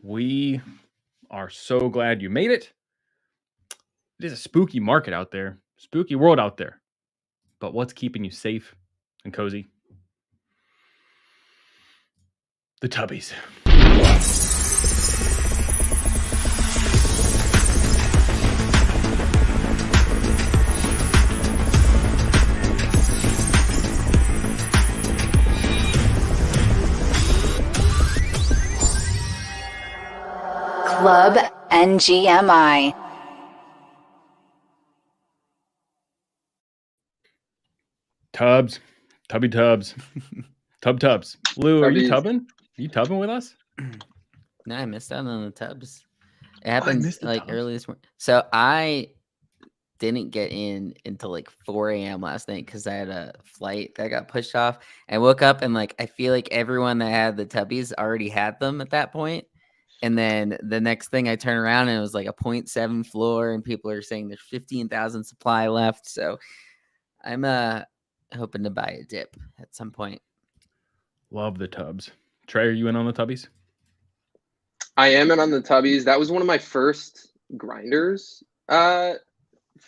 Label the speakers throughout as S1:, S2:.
S1: We are so glad you made it. It is a spooky market out there, spooky world out there. But what's keeping you safe and cozy? The Tubbys.
S2: Club NGMI.
S1: Tubbs. Tubby Tubbs. Tubbs. Lou, are you
S3: Tubbies.
S1: tubbing? Are you tubbing with us?
S4: No, I missed out on the Tubbs. It happens
S1: missed the
S4: like
S1: Tubbs.
S4: early this morning. So I didn't get in until like 4 a.m. last night because I had a flight that got pushed off. I woke up and like I feel like everyone that had the Tubbies already had them at that point. And then the next thing I turn around and it was like a 0.7 floor, and people are saying there's 15,000 supply left. So I'm hoping to buy a dip at some point.
S1: Love the Tubbs. Trey, are you in on the Tubbies?
S3: I am in on the Tubbies. That was one of my first grinders.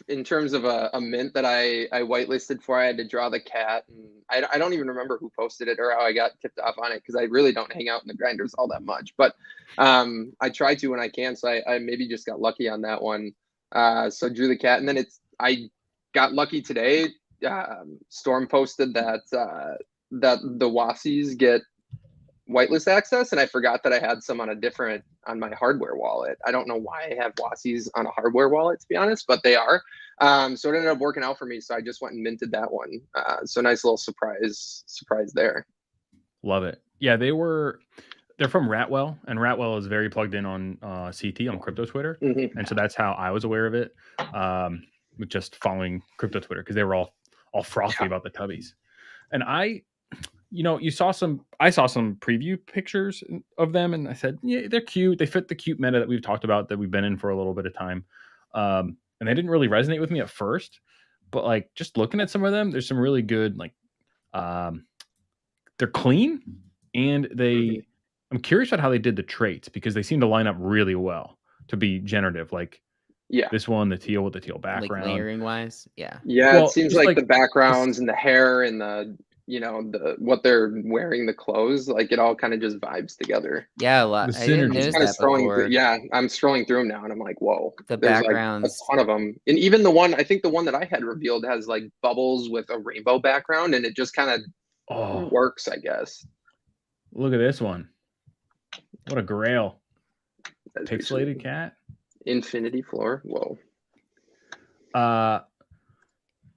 S3: In terms of a mint that I whitelisted for. I had to draw the cat, and I don't even remember who posted it or how I got tipped off on it because I really don't hang out in the grinders all that much. But I try to when I can, so I maybe just got lucky on that one. So drew the cat, and then I got lucky today. Storm posted that that the Wassies get whitelist access, and I forgot that I had some on my hardware wallet. I don't know why I have Wassies on a hardware wallet, to be honest, but they are. So it ended up working out for me. So I just went and minted that one. So nice little surprise there.
S1: Love it. Yeah, they're from Ratwell, and Ratwell is very plugged in on CT on crypto Twitter.
S3: Mm-hmm.
S1: And so that's how I was aware of it, with just following crypto Twitter, because they were all frothy about the Tubbies. And I saw some preview pictures of them, and I said, yeah, they're cute. They fit the cute meta that we've talked about, that we've been in for a little bit of time. And they didn't really resonate with me at first, but like just looking at some of them, there's some really good, like, they're clean, and I'm curious about how they did the traits, because they seem to line up really well to be generative. Like,
S3: yeah,
S1: this one, the teal with the teal background,
S4: like layering wise. Yeah.
S3: Well, it seems like the backgrounds and the hair and the what they're wearing, the clothes, like it all kind of just vibes together.
S4: Yeah, a lot. I didn't notice that before.
S3: I'm scrolling through them now, and I'm like, whoa,
S4: the backgrounds,
S3: like a ton of them. And even I think the one that I had revealed has like bubbles with a rainbow background, and it just kind of works, I guess.
S1: Look at this one. What a grail. Pixelated cat.
S3: Infinity floor. Whoa.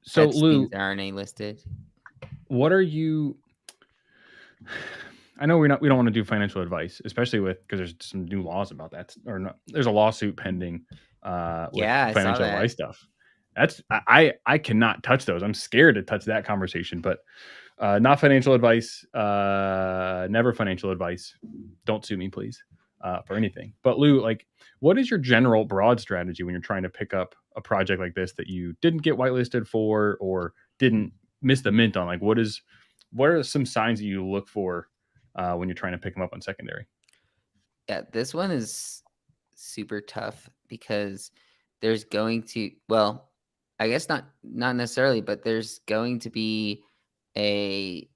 S1: So Lou,
S4: RNA listed.
S1: What are you? I know we don't want to do financial advice, especially because there's some new laws about that, or not. There's a lawsuit pending. With financial advice stuff. That's I cannot touch those. I'm scared to touch that conversation. But not financial advice. Never financial advice. Don't sue me, please, for anything. But Lou, like, what is your general broad strategy when you're trying to pick up a project like this that you didn't get whitelisted for, or didn't miss the mint on? Like, what are some signs that you look for when you're trying to pick them up on secondary?
S4: Yeah, this one is super tough because there's going to, well, I guess not necessarily, but there's going to be a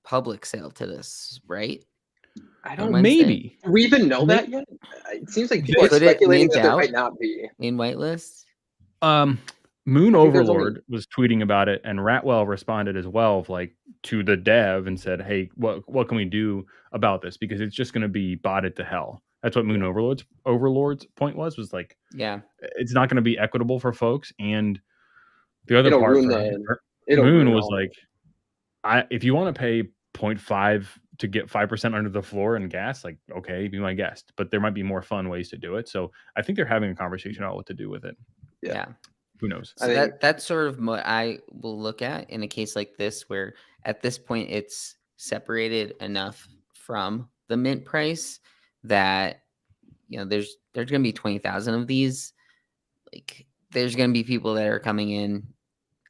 S4: public sale to this, right?
S3: I don't know.
S1: Maybe.
S3: Do we even know that yet? It seems like people are speculating that there might not be.
S4: In whitelist?
S1: Moon Overlord was tweeting about it, and Ratwell responded as well, like, to the dev, and said, hey, what can we do about this? Because it's just going to be botted to hell. That's what Moon Overlord's point was like,
S4: yeah,
S1: it's not going to be equitable for folks. And the other part for Moon was like, if you want to pay 0.5 to get 5% under the floor in gas, like, okay, be my guest. But there might be more fun ways to do it. So I think they're having a conversation about what to do with it.
S4: Yeah.
S1: Who knows?
S4: So that's sort of what I will look at in a case like this, where at this point it's separated enough from the mint price that, there's going to be 20,000 of these. Like, there's going to be people that are coming in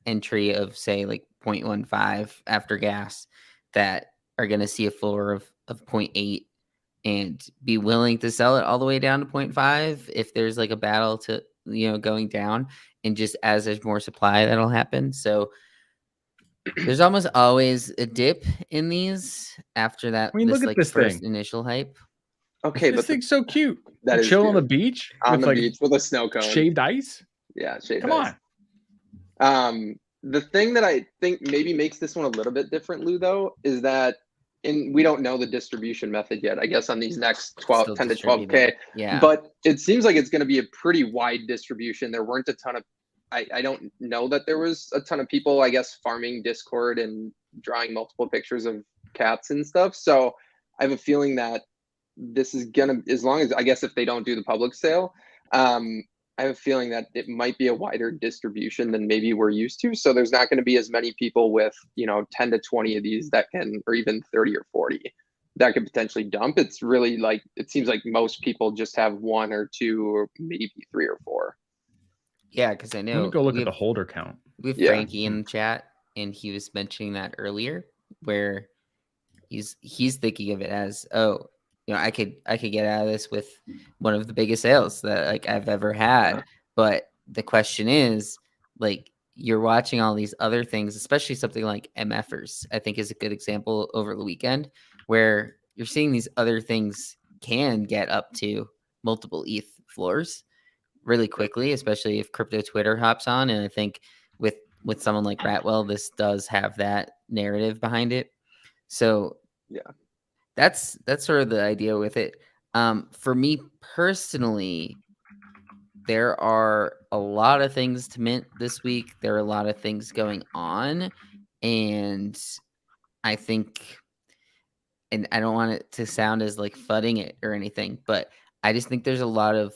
S4: entry of, say, like 0.15 after gas that are going to see a floor of 0.8 and be willing to sell it all the way down to 0.5 if there's like a battle to, going down, and just as there's more supply, that'll happen. So there's almost always a dip in these after that.
S1: I mean, look at this
S4: first
S1: thing.
S4: Initial hype.
S3: Okay,
S1: this thing's so cute.
S3: That is
S1: chill
S3: cute.
S1: on the beach
S3: on the beach with a snow cone,
S1: shaved ice.
S3: Yeah, shaved
S1: Come
S3: ice.
S1: on.
S3: The thing that I think maybe makes this one a little bit different, Lou, though, is that we don't know the distribution method yet, I guess, on these next 10 to 12K.
S4: Yeah.
S3: But it seems like it's going to be a pretty wide distribution. There weren't a ton of, I don't know that there was a ton of people, I guess, farming Discord and drawing multiple pictures of cats and stuff. So I have a feeling that this is going to, as long as, I guess, if they don't do the public sale, I have a feeling that it might be a wider distribution than maybe we're used to. So there's not going to be as many people with, 10 to 20 of these that can, or even 30 or 40 that could potentially dump. It's really like, it seems like most people just have 1 or 2 or maybe 3 or 4.
S4: Yeah, because I know.
S1: Let me go look at the holder count.
S4: We have Frankie in the chat, and he was mentioning that earlier, where he's thinking of it as, I could get out of this with one of the biggest sales that like I've ever had. But the question is, like, you're watching all these other things, especially something like MFers, I think is a good example over the weekend, where you're seeing these other things can get up to multiple ETH floors really quickly, especially if crypto Twitter hops on. And I think with someone like Ratwell, this does have that narrative behind it. So
S3: yeah.
S4: That's sort of the idea with it. For me personally, there are a lot of things to mint this week. There are a lot of things going on. And I think, and I don't want it to sound as like fudding it or anything, but I just think there's a lot of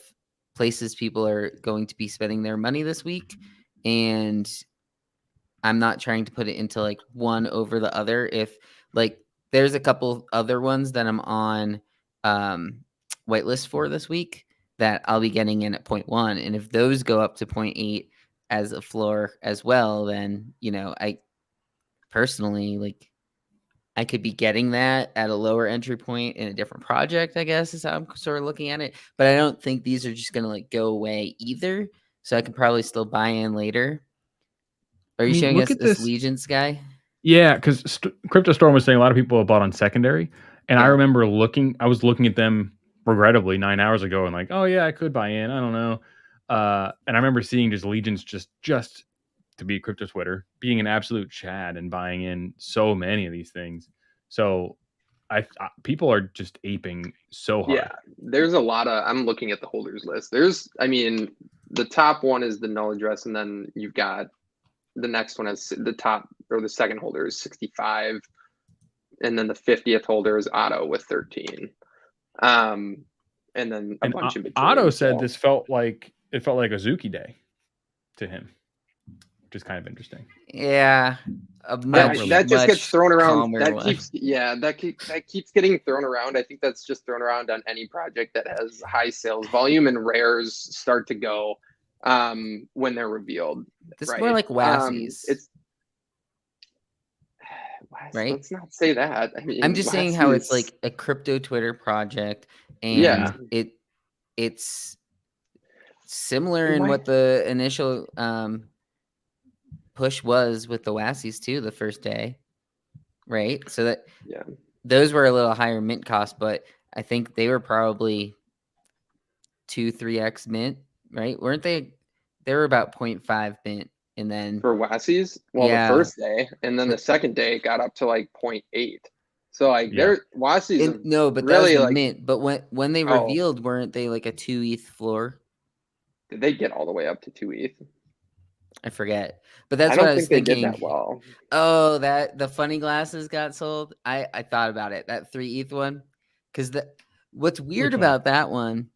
S4: places people are going to be spending their money this week. And I'm not trying to put it into like one over the other. If like, there's a couple other ones that I'm on whitelist for this week that I'll be getting in at 0.1. And if those go up to 0.8 as a floor as well, then, I personally, like, I could be getting that at a lower entry point in a different project, I guess, is how I'm sort of looking at it. But I don't think these are just going to like go away either. So I can probably still buy in later. Are you showing us this Legions guy?
S1: Yeah, because Crypto Storm was saying a lot of people have bought on secondary. And I remember I was looking at them regrettably 9 hours ago and like, oh yeah, I could buy in. I don't know. And I remember seeing just Legions just to be Crypto Twitter being an absolute Chad and buying in so many of these things. So people are just aping so hard.
S3: Yeah, there's a lot of, I'm looking at the holders list. The top one is the null address, and then you've got the next one is the top, or the second holder is 65. And then the 50th holder is Otto with 13. And then a bunch in between.
S1: Otto said this felt like a Zuki day to him, which is kind of interesting.
S4: Yeah.
S3: That just gets thrown around. That keeps getting thrown around. I think that's just thrown around on any project that has high sales volume, and rares start to go when they're revealed.
S4: This is more like Wassies. Right?
S3: Let's not say that. I mean,
S4: I'm just saying how it's like a crypto Twitter project, and it's similar in what the initial push was with the Wassies too, the first day, right? So that those were a little higher mint cost, but I think they were probably 2-3x mint, right? Weren't they? They were about 0.5 mint. And then
S3: for Wassies, the first day, and then the second day it got up to like 0.8. So like they're Wassies.
S4: But really that was the mint. But when they revealed, weren't they like a 2 ETH floor?
S3: Did they get all the way up to 2 ETH?
S4: I forget. But that's what I was thinking.
S3: They did that well.
S4: Oh, that the funny glasses got sold. I thought about it. That 3 ETH one, because what's weird about that one?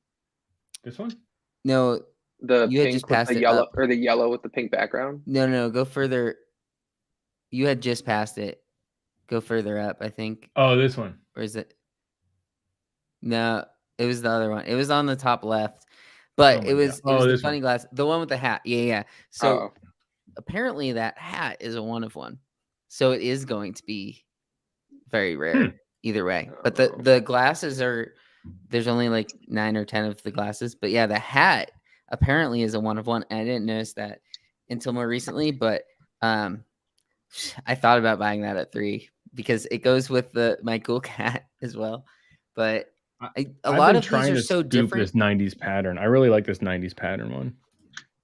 S1: This one?
S3: You
S4: No.
S3: had just passed the yellow, or the yellow with the pink background.
S4: No, go further. You had just passed it. Go further up, I think.
S1: Oh, this one.
S4: Or is it? No, it was the other one. It was on the top left, but it was the funny glass, the one with the hat. Yeah. So apparently that hat is a 1 of 1, so it is going to be very rare either way. But the glasses are there's only like 9 or 10 of the glasses. But yeah, the hat apparently is a 1 of 1. And I didn't notice that until more recently. But I thought about buying that at 3 because it goes with my cool cat as well. But a lot of these are so different.
S1: This 90s pattern. I really like this 90s pattern one.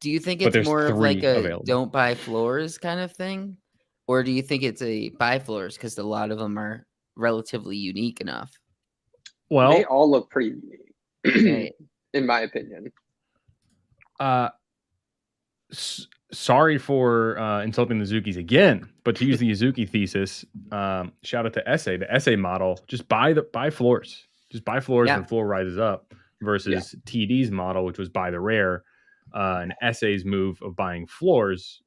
S4: Do you think it's more of like a don't buy floors kind of thing? Or do you think it's a buy floors because a lot of them are relatively unique enough?
S3: Well, they all look pretty unique, in my opinion.
S1: Sorry for insulting the Zukis again, but to use the Yuzuki thesis, shout out to Essay. The Essay model, just buy floors. Just buy floors when the floor rises up versus TD's model, which was buy the rare. And Essay's move of buying floors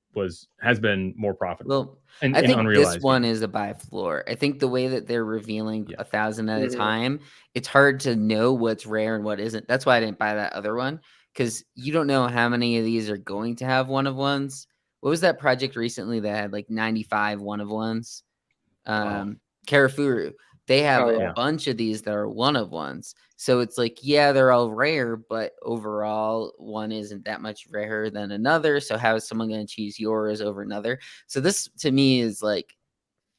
S1: has been more profitable.
S4: Well, I think this one is a buy floor. I think the way that they're revealing 1,000 at a time, it's hard to know what's rare and what isn't. That's why I didn't buy that other one, because you don't know how many of these are going to have 1 of 1s. What was that project recently that had like 95 1 of 1s? Karafuru. They have a bunch of these that are 1 of 1s. So it's like, they're all rare, but overall one isn't that much rarer than another. So how is someone going to choose yours over another? So this to me is like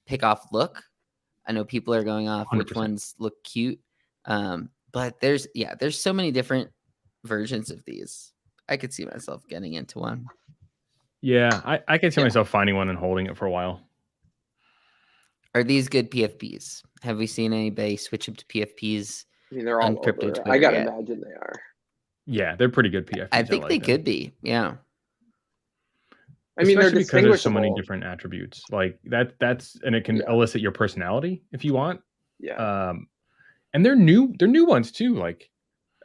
S4: pick off look. I know people are going off 100%. Which ones look cute. But there's so many different versions of these. I could see myself getting into one.
S1: Yeah, I could see myself finding one and holding it for a while.
S4: Are these good PFPs? Have we seen anybody switch up to PFPs?
S3: I mean, they're all over. Twitter I gotta imagine they are.
S1: Yeah, they're pretty good PFPs.
S4: I think they could be. Yeah.
S3: I mean,
S1: especially because there's so many different attributes like that's and it can elicit your personality if you want.
S3: Yeah.
S1: And they're new ones too. Like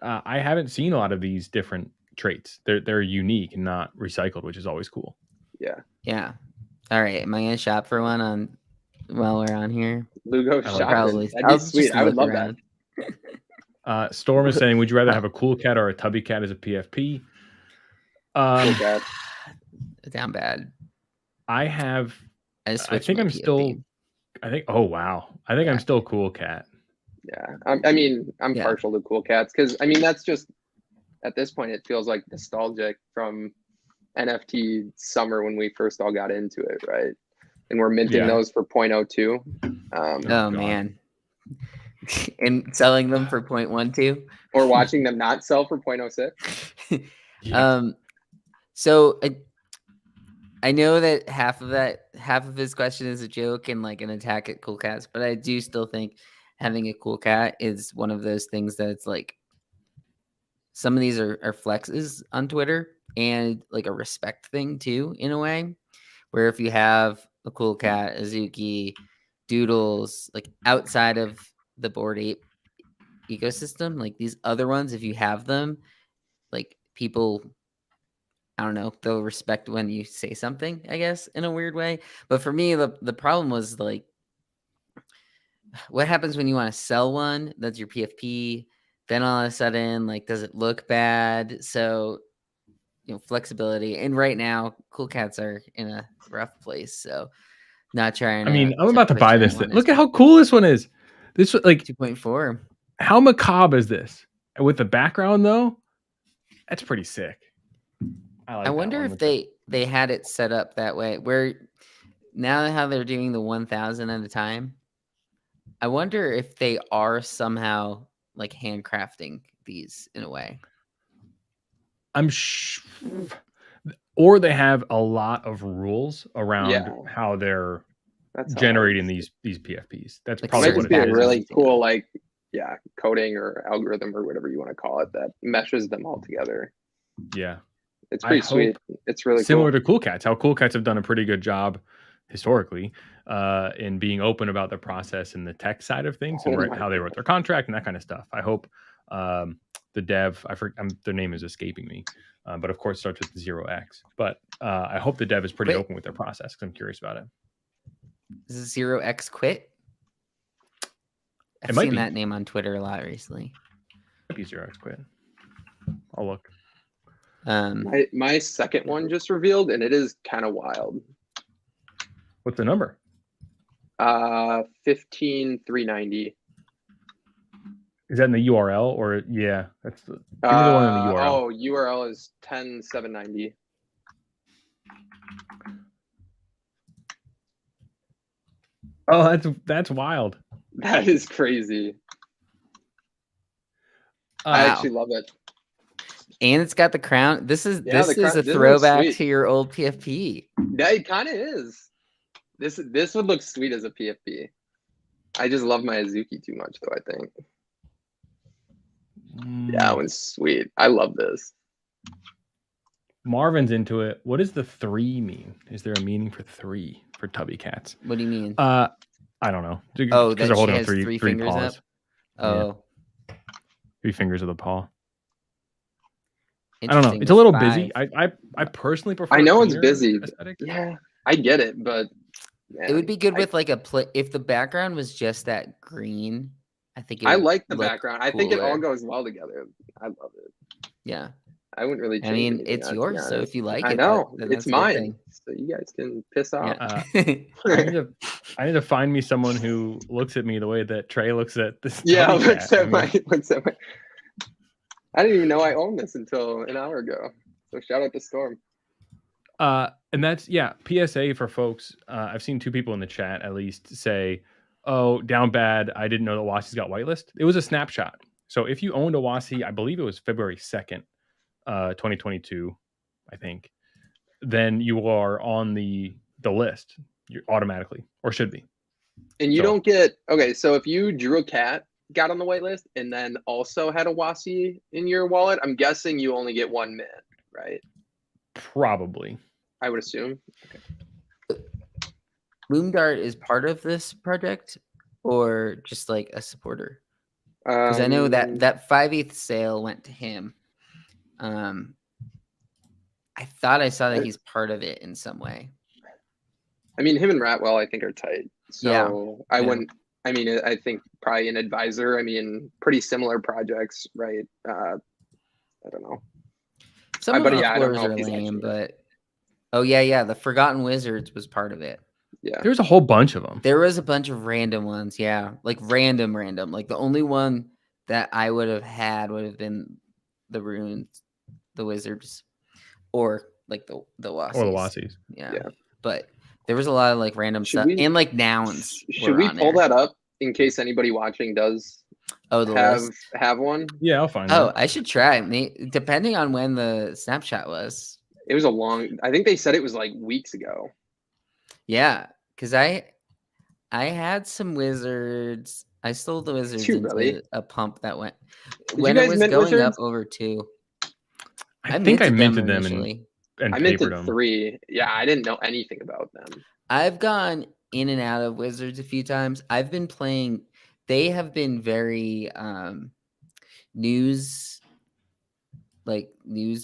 S1: I haven't seen a lot of these different traits. They're unique and not recycled, which is always cool.
S3: Yeah.
S4: Yeah. All right. Am I gonna shop for one while we're on here?
S3: Lugo shopping. Probably. That'd be sweet. I would love that.
S1: Storm is saying, would you rather have a cool cat or a tubby cat as a PFP?
S3: Cool cat.
S4: Down bad.
S1: I think I'm still. Oh wow. I think I'm still cool cat.
S3: Yeah. I mean, I'm partial to cool cats because I mean that's just at this point it feels like nostalgic from NFT summer when we first all got into it, right? And we're minting those for 0.02.
S4: Oh man. And selling them for 0.12
S3: or watching them not sell for 0.06.
S4: So I know that half of his question is a joke and like an attack at cool cats, but I do still think having a cool cat is one of those things that it's like some of these are flexes on Twitter and like a respect thing too, in a way, where if you have a cool cat, Azuki, Doodles, like outside of the Bored Ape ecosystem, like these other ones, if you have them, like people, I don't know, they'll respect when you say something, I guess, in a weird way. But for me, the problem was like, what happens when you want to sell one that's your PFP? Then all of a sudden, like, does it look bad? So, flexibility. And right now, cool cats are in a rough place. So, not trying.
S1: I mean, I'm about to buy this thing. Look at how cool this one is. This like
S4: 2.4.
S1: How macabre is this? And with the background though, that's pretty sick.
S4: I wonder if they had it set up that way where now how they're doing the 1,000 at a time. I wonder if they are somehow like handcrafting these in a way.
S1: Or they have a lot of rules around how they're generating these PFPs. That's
S3: like
S1: probably
S3: what it is. Really cool, like coding or algorithm or whatever you want to call it that meshes them all together.
S1: Yeah,
S3: it's pretty sweet. It's really
S1: similar to Cool Cats. How Cool Cats have done a pretty good job historically in being open about the process and the tech side of things and how they wrote their contract and that kind of stuff. I hope the dev, their name is escaping me, but of course starts with 0x. But I hope the dev is pretty open with their process because I'm curious about it.
S4: Is it 0x quit? I've seen that name on Twitter a lot recently.
S1: Might be 0x quit. I'll look.
S3: My second one just revealed, and it is kind of wild.
S1: What's the number?
S3: 15,390.
S1: Is that in the URL or that's the give me the one in the URL.
S3: Oh, URL is 10.790.
S1: Oh, that's wild.
S3: That is crazy. I actually love it.
S4: And it's got the crown. This is a throwback to your old PFP.
S3: Yeah, it kind of is. This would look sweet as a PFP. I just love my Azuki too much, though, I think. Yeah, that one's sweet. I love this.
S1: Marvin's into it. What does the 3 mean? Is there a meaning for 3 for Tubby cats?
S4: What do you mean?
S1: I don't know.
S4: Oh, that they're holding she has three fingers paws. Up? Oh.
S1: Yeah. 3 fingers of the paw. I don't know. It's a little 5. Busy. I personally prefer.
S3: I know it's busy. Aesthetic. Yeah, I get it, but
S4: man, it would be good with like if the background was just that green. I think
S3: I like the background. Cooler. I think it all goes well together. I love it.
S4: Yeah.
S3: I wouldn't really change.
S4: I mean, it's yours, so if you like it,
S3: I know it's mine. So you guys can piss off.
S1: Yeah. I need to find me someone who looks at me the way that Trey looks at this.
S3: Yeah, looks at my. I didn't even know I owned this until an hour ago. So shout out to Storm.
S1: And that's PSA for folks. I've seen 2 people in the chat at least say, "Oh, down bad. I didn't know that Wassi's got whitelist." It was a snapshot. So if you owned a Wassi, I believe it was February 2nd. 2022, I think, then you are on the list. You're automatically, or should be.
S3: And you don't get so if you drew a cat, got on the whitelist, and then also had a Wassi in your wallet, I'm guessing you only get 1 mint, right?
S1: Probably.
S3: I would assume. Okay.
S4: Loomdart is part of this project, or just like a supporter? Because I know that 5/8 sale went to him. I thought I saw that he's part of it in some way.
S3: I mean, him and Ratwell, I think, are tight. So I wouldn't. I mean, I think probably an advisor. I mean, pretty similar projects, right? I don't know.
S4: Some of the floors are lame, but the Forgotten Wizards was part of it.
S3: Yeah,
S1: there's a whole bunch of them.
S4: There was a bunch of random ones. Yeah, like random. Like the only one that I would have had would have been the runes, the wizards, or like the Wassies.
S1: Or the Wassies.
S4: Yeah. But there was a lot of like random stuff and like nouns.
S3: Should we pull that up in case anybody watching does have one?
S1: Yeah, I'll find it.
S4: I should try. Depending on when the snapshot was.
S3: It was I think they said it was like weeks ago.
S4: Yeah, because I had some wizards. I stole the wizards into a pump that went when it was going wizards? Up over 2.
S1: I think I minted them and
S3: I minted 3. Yeah, I didn't know anything about them.
S4: I've gone in and out of wizards a few times. I've been playing. They have been very news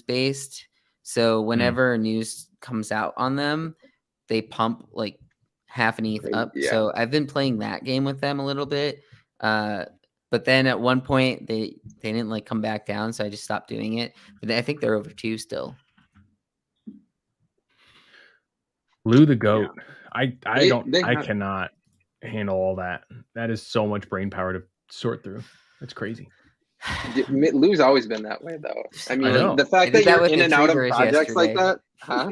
S4: based. So whenever news comes out on them, they pump like half an ETH up. Yeah. So I've been playing that game with them a little bit. But then at one point they didn't like come back down, so I just stopped doing it. But I think they're over 2 still.
S1: Lou the goat. Yeah. I cannot handle all that. That is so much brain power to sort through. It's crazy.
S3: Lou's always been that way, though. I mean, the fact that you're in and out of projects like that, huh?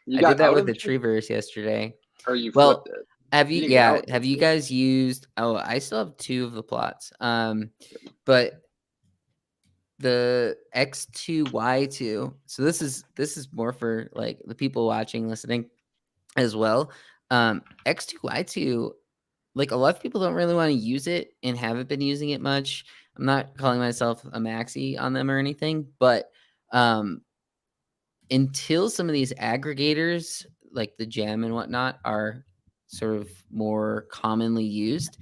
S4: I did that with the Treeverse yesterday.
S3: Or you flipped it.
S4: Have you guys used? Oh, I still have 2 of the plots. But the X2Y2. So this is more for like the people watching, listening as well. X2Y2, like a lot of people don't really want to use it and haven't been using it much. I'm not calling myself a maxi on them or anything, but until some of these aggregators like the Gem and whatnot are sort of more commonly used,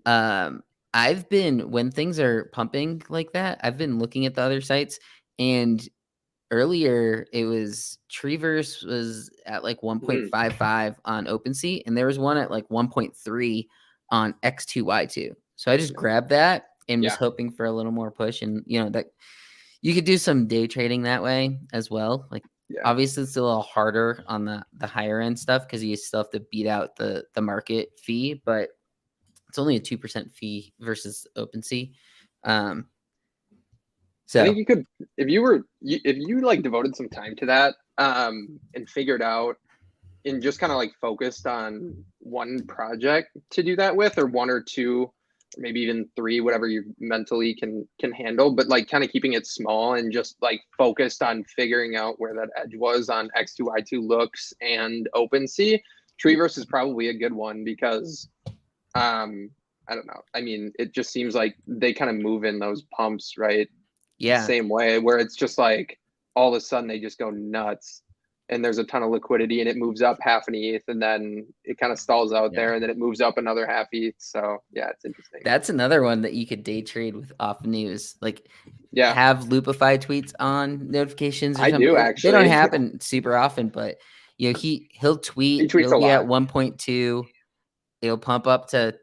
S4: I've been, when things are pumping like that, I've been looking at the other sites, and earlier it was Treeverse was at like 1.55 on OpenSea, and there was one at like 1.3 on X2Y2. So I just grabbed that and was hoping for a little more push, and that you could do some day trading that way as well. Like obviously it's a little harder on the higher end stuff because you still have to beat out the market fee, but it's only a 2% fee versus OpenSea. So
S3: I think you could, if you like devoted some time to that, and figured out and just kind of like focused on one project to do that with, or one or two, or maybe even three, whatever you mentally can handle, but like kind of keeping it small and just like focused on figuring out where that edge was on X2, Y2 looks and OpenSea. Treeverse is probably a good one because I don't know. I mean, it just seems like they kind of move in those pumps, right?
S4: yeah,
S3: Same way, where it's just like all of a sudden they just go nuts and there's a ton of liquidity and it moves up half an ETH and then it kind of stalls out there and then it moves up another half ETH. So yeah, it's interesting.
S4: That's another one that you could day trade with off news. Like
S3: Yeah,
S4: have Loopify tweets on notifications or
S3: I
S4: something.
S3: do actually.
S4: They don't happen super often, but he'll tweet.
S3: He tweets
S4: It'll
S3: a
S4: be at
S3: lot.
S4: 1.2. It'll pump up to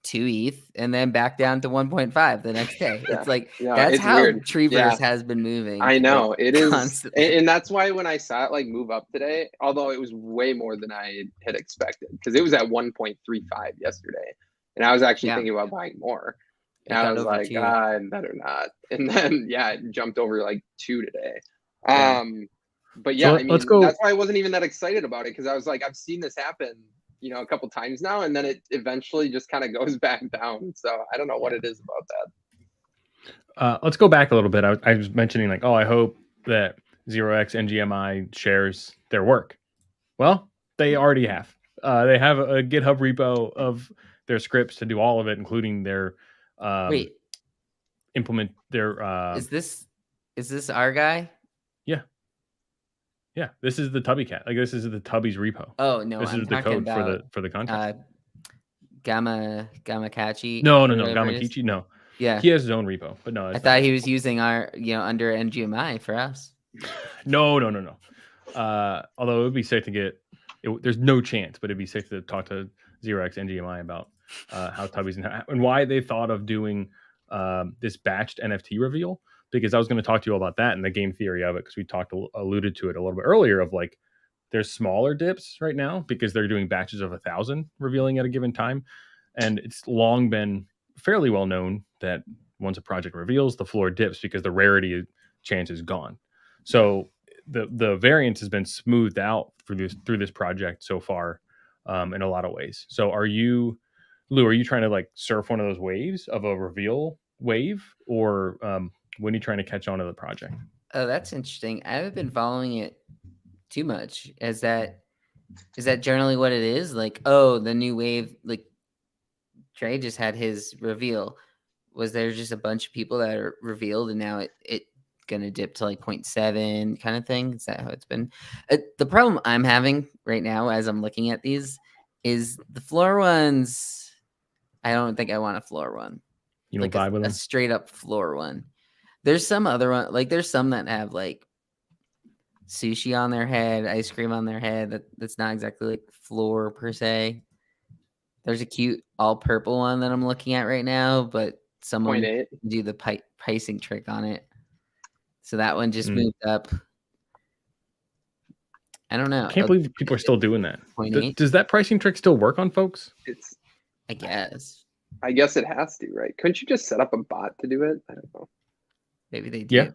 S4: 2 ETH and then back down to 1.5 the next day.
S3: Yeah.
S4: It's like
S3: No,
S4: that's
S3: it's
S4: how
S3: weird.
S4: Treeverse
S3: Yeah.
S4: has been moving.
S3: I know
S4: like,
S3: it is,
S4: constantly.
S3: and that's why when I saw it like move up today, although it was way more than I had expected, because it was at 1.35 yesterday, and I was actually thinking about buying more. And I was like, I better not. And then it jumped over like 2 today. But yeah, so I mean, that's why I wasn't even that excited about it, because I was like, I've seen this happen, a couple times now, and then it eventually just kind of goes back down. So I don't know what it is about that.
S1: Let's go back a little bit. I was mentioning like, I hope that 0x NGMI shares their work. Well, they already have. They have a GitHub repo of their scripts to do all of it, including their implement their.
S4: Is this our guy?
S1: Yeah, this is the Tubby cat. Like this is the Tubbys repo.
S4: Oh no,
S1: this is the code for the contract.
S4: Gamakachi.
S1: No, Gamakichi. No.
S4: Yeah,
S1: he has his own repo, but no.
S4: I thought he was using our under NGMI for us.
S1: No. Although it would be safe to get. There's no chance, but it'd be safe to talk to 0x NGMI about how Tubbys and why they thought of doing this batched NFT reveal. Because I was going to talk to you about that and the game theory of it, because we alluded to it a little bit earlier of like there's smaller dips right now because they're doing batches of 1,000 revealing at a given time. And it's long been fairly well known that once a project reveals, the floor dips because the rarity chance is gone. So the variance has been smoothed out through this project so far in a lot of ways. So Lou, are you trying to like surf one of those waves of a reveal wave, or when are you trying to catch on to the project?
S4: Oh, that's interesting. I haven't been following it too much. Is that generally what it is? Like, the new wave, like Trey just had his reveal. Was there just a bunch of people that are revealed and now it gonna dip to like 0.7 kind of thing? Is that how it's been? The problem I'm having right now as I'm looking at these is the floor ones. I don't think I want a floor one.
S1: You don't buy with them?
S4: A straight up floor one. There's some other one, like there's some that have like sushi on their head, ice cream on their head. That's not exactly like floor per se. There's a cute all purple one that I'm looking at right now, but someone do the pricing trick on it. So that one just moved up. I don't know.
S1: I can't believe people are still doing that.
S4: 0.8.
S1: Does that pricing trick still work on folks?
S4: I guess
S3: it has to, right? Couldn't you just set up a bot to do it? I don't know.
S4: Maybe they do.
S1: Yeah,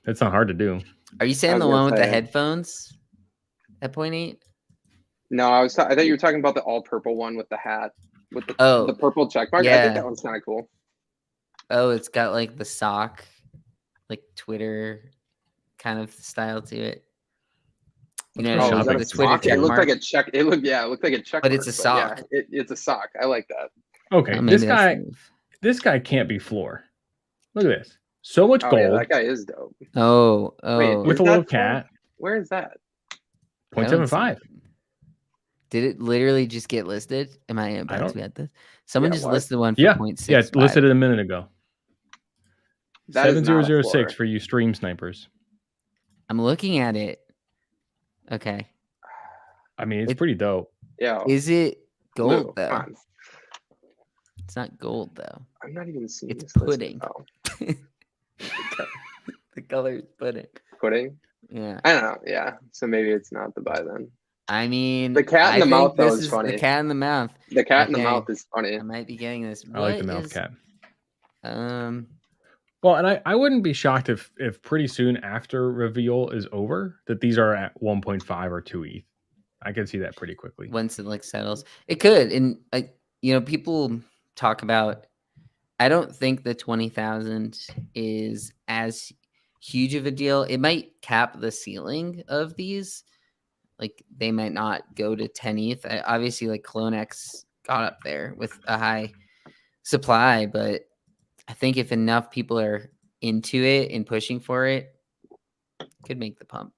S1: that's not hard to do.
S4: Are you saying the one with the headphones at 0.8?
S3: No, I thought you were talking about the all purple one with the hat with the purple check mark. Yeah. I think that one's kind of cool.
S4: Oh, it's got like the sock, like Twitter kind of style to it.
S3: You know, the Twitter check. It looked like a check. It looked like a check.
S4: But it's a sock.
S3: Yeah, it's a sock. I like that.
S1: Okay, this guy can't be floor. Look at this. So much gold.
S3: Yeah, that guy is dope.
S4: Oh.
S1: Wait, with a little cat.
S3: Where is that?
S1: 0.75.
S4: Did it literally just get listed? Am I about to be at this? Someone just listed one for 0.6.
S1: Yeah, it's listed a minute ago.
S3: That
S1: 7006 for you stream snipers.
S4: I'm looking at it. Okay.
S1: I mean, it's pretty dope.
S3: Yeah.
S4: Is it gold though? It's not gold though.
S3: I'm not even seeing
S4: it's pudding. The color is pudding.
S3: Pudding?
S4: Yeah.
S3: I don't know. Yeah. So maybe it's not the buy then.
S4: I mean,
S3: the cat in the mouth though is funny.
S4: The cat in the mouth.
S3: The cat in the mouth is funny.
S4: I might be getting this.
S1: I like the mouth cat. Well, and I wouldn't be shocked if pretty soon after reveal is over that these are at 1.5 or 2 ETH. I can see that pretty quickly.
S4: Once it like settles, it could. And people talk about. I don't think the 20,000 is as huge of a deal. It might cap the ceiling of these. Like they might not go to 10 ETH. Obviously, like CloneX got up there with a high supply, but I think if enough people are into it and pushing for it, could make the pump.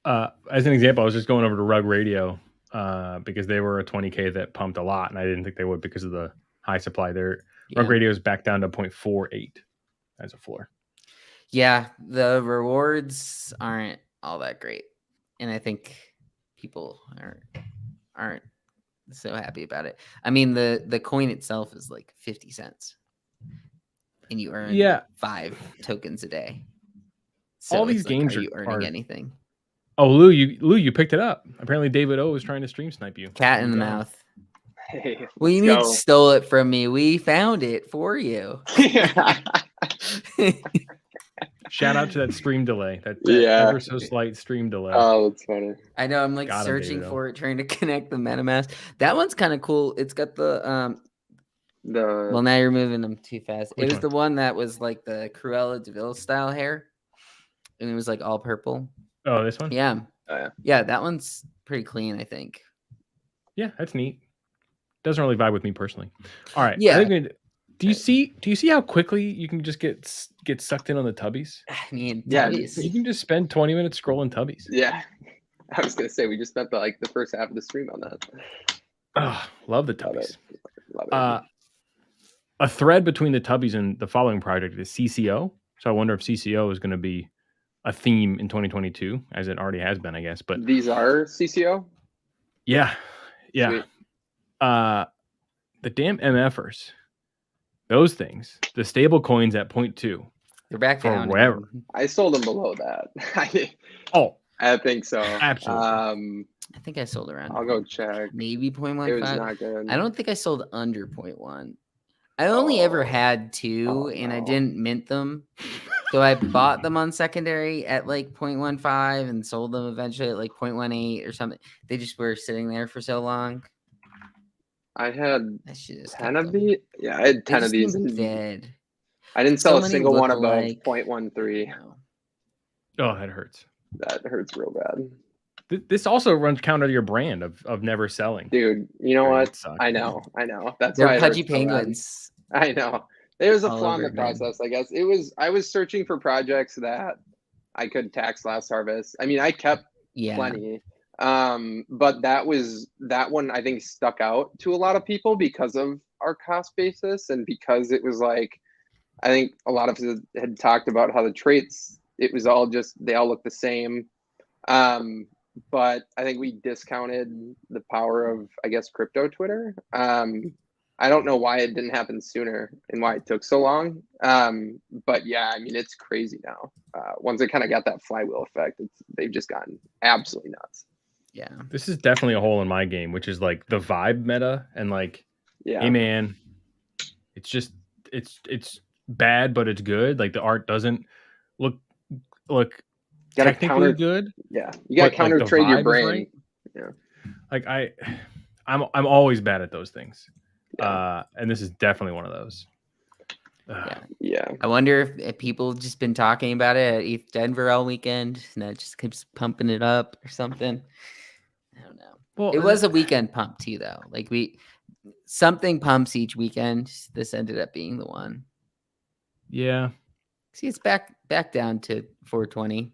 S1: As an example, I was just going over to Rug Radio because they were a 20K that pumped a lot, and I didn't think they would because of the high supply. Rug Radio is back down to 0.48 as a floor.
S4: Yeah, the rewards aren't all that great, and I think people aren't so happy about it. I mean, the coin itself is like 50 cents, and you earn 5 tokens a day. So
S1: all these games
S4: are you earning anything?
S1: Oh, Lou, you picked it up. Apparently, David O was trying to stream snipe you.
S4: Cat in the mouth. Hey, well, you mean stole it from me? We found it for you.
S1: Shout out to that stream delay. That ever so slight stream delay.
S3: Oh, that's funny.
S4: I know. I'm like searching for it, trying to connect the MetaMask. That one's kind of cool. It's got the well, now you're moving them too fast. It was the one that was like the Cruella de Vil style hair, and it was like all purple.
S1: Oh, this one?
S4: Yeah.
S3: Oh, yeah.
S4: Yeah, that one's pretty clean, I think.
S1: Yeah, that's neat. Doesn't really vibe with me personally. All right.
S4: Yeah.
S1: Do you see how quickly you can just get sucked in on the Tubbys?
S4: I mean,
S1: Tubbys. You can just spend 20 minutes scrolling Tubbys.
S3: Yeah. I was gonna say we just spent the first half of the stream on that.
S1: Oh, love the Tubbys. Love it. A thread between the Tubbys and the following project is CCO. So I wonder if CCO is going to be a theme in 2022, as it already has been, I guess. But
S3: these are CCO.
S1: Yeah. Sweet. The damn MFers, those things, the stable coins at 0.2.
S4: They're back down.
S1: Wherever.
S3: I sold them below that. I think so.
S1: Absolutely.
S4: I think I sold around.
S3: I'll go check.
S4: Maybe 0.15.
S3: It was not good.
S4: I don't think I sold under 0.1. I only ever had 2, and I didn't mint them. So I bought them on secondary at like 0.15 and sold them eventually at like 0.18 or something. They just were sitting there for so long.
S3: I had 10 of these. Yeah, I had 10 of these.
S4: Dead.
S3: I didn't sell a single one above 0.13.
S1: Oh, that hurts.
S3: That hurts real bad.
S1: This also runs counter to your brand of never selling.
S3: Dude, you know what? I know. That's why
S4: pudgy penguins.
S3: I know. There's a flaw in the process, I guess. I was searching for projects that I could tax last harvest. I mean, I kept plenty. But that one I think stuck out to a lot of people because of our cost basis and because it was like, I think a lot of us had talked about how the traits, it was all just, they all look the same. But I think we discounted the power of, I guess, crypto Twitter. I don't know why it didn't happen sooner and why it took so long. But yeah, I mean, it's crazy now. Once it kind of got that flywheel effect, they've just gotten absolutely nuts.
S4: Yeah.
S1: This is definitely a hole in my game, which is like the vibe meta and like, hey man, it's just, it's bad, but it's good. Like the art doesn't look technically good.
S3: Yeah. You got to counter trade your brain. Right.
S1: Yeah. Like I'm always bad at those things. Yeah. And this is definitely one of those.
S3: Yeah.
S4: I wonder if people just been talking about it at ETH Denver all weekend and that just keeps pumping it up or something. I don't know. Well, it was a weekend pump too, though. Like something pumps each weekend. This ended up being the one.
S1: Yeah.
S4: See, it's back down to 420.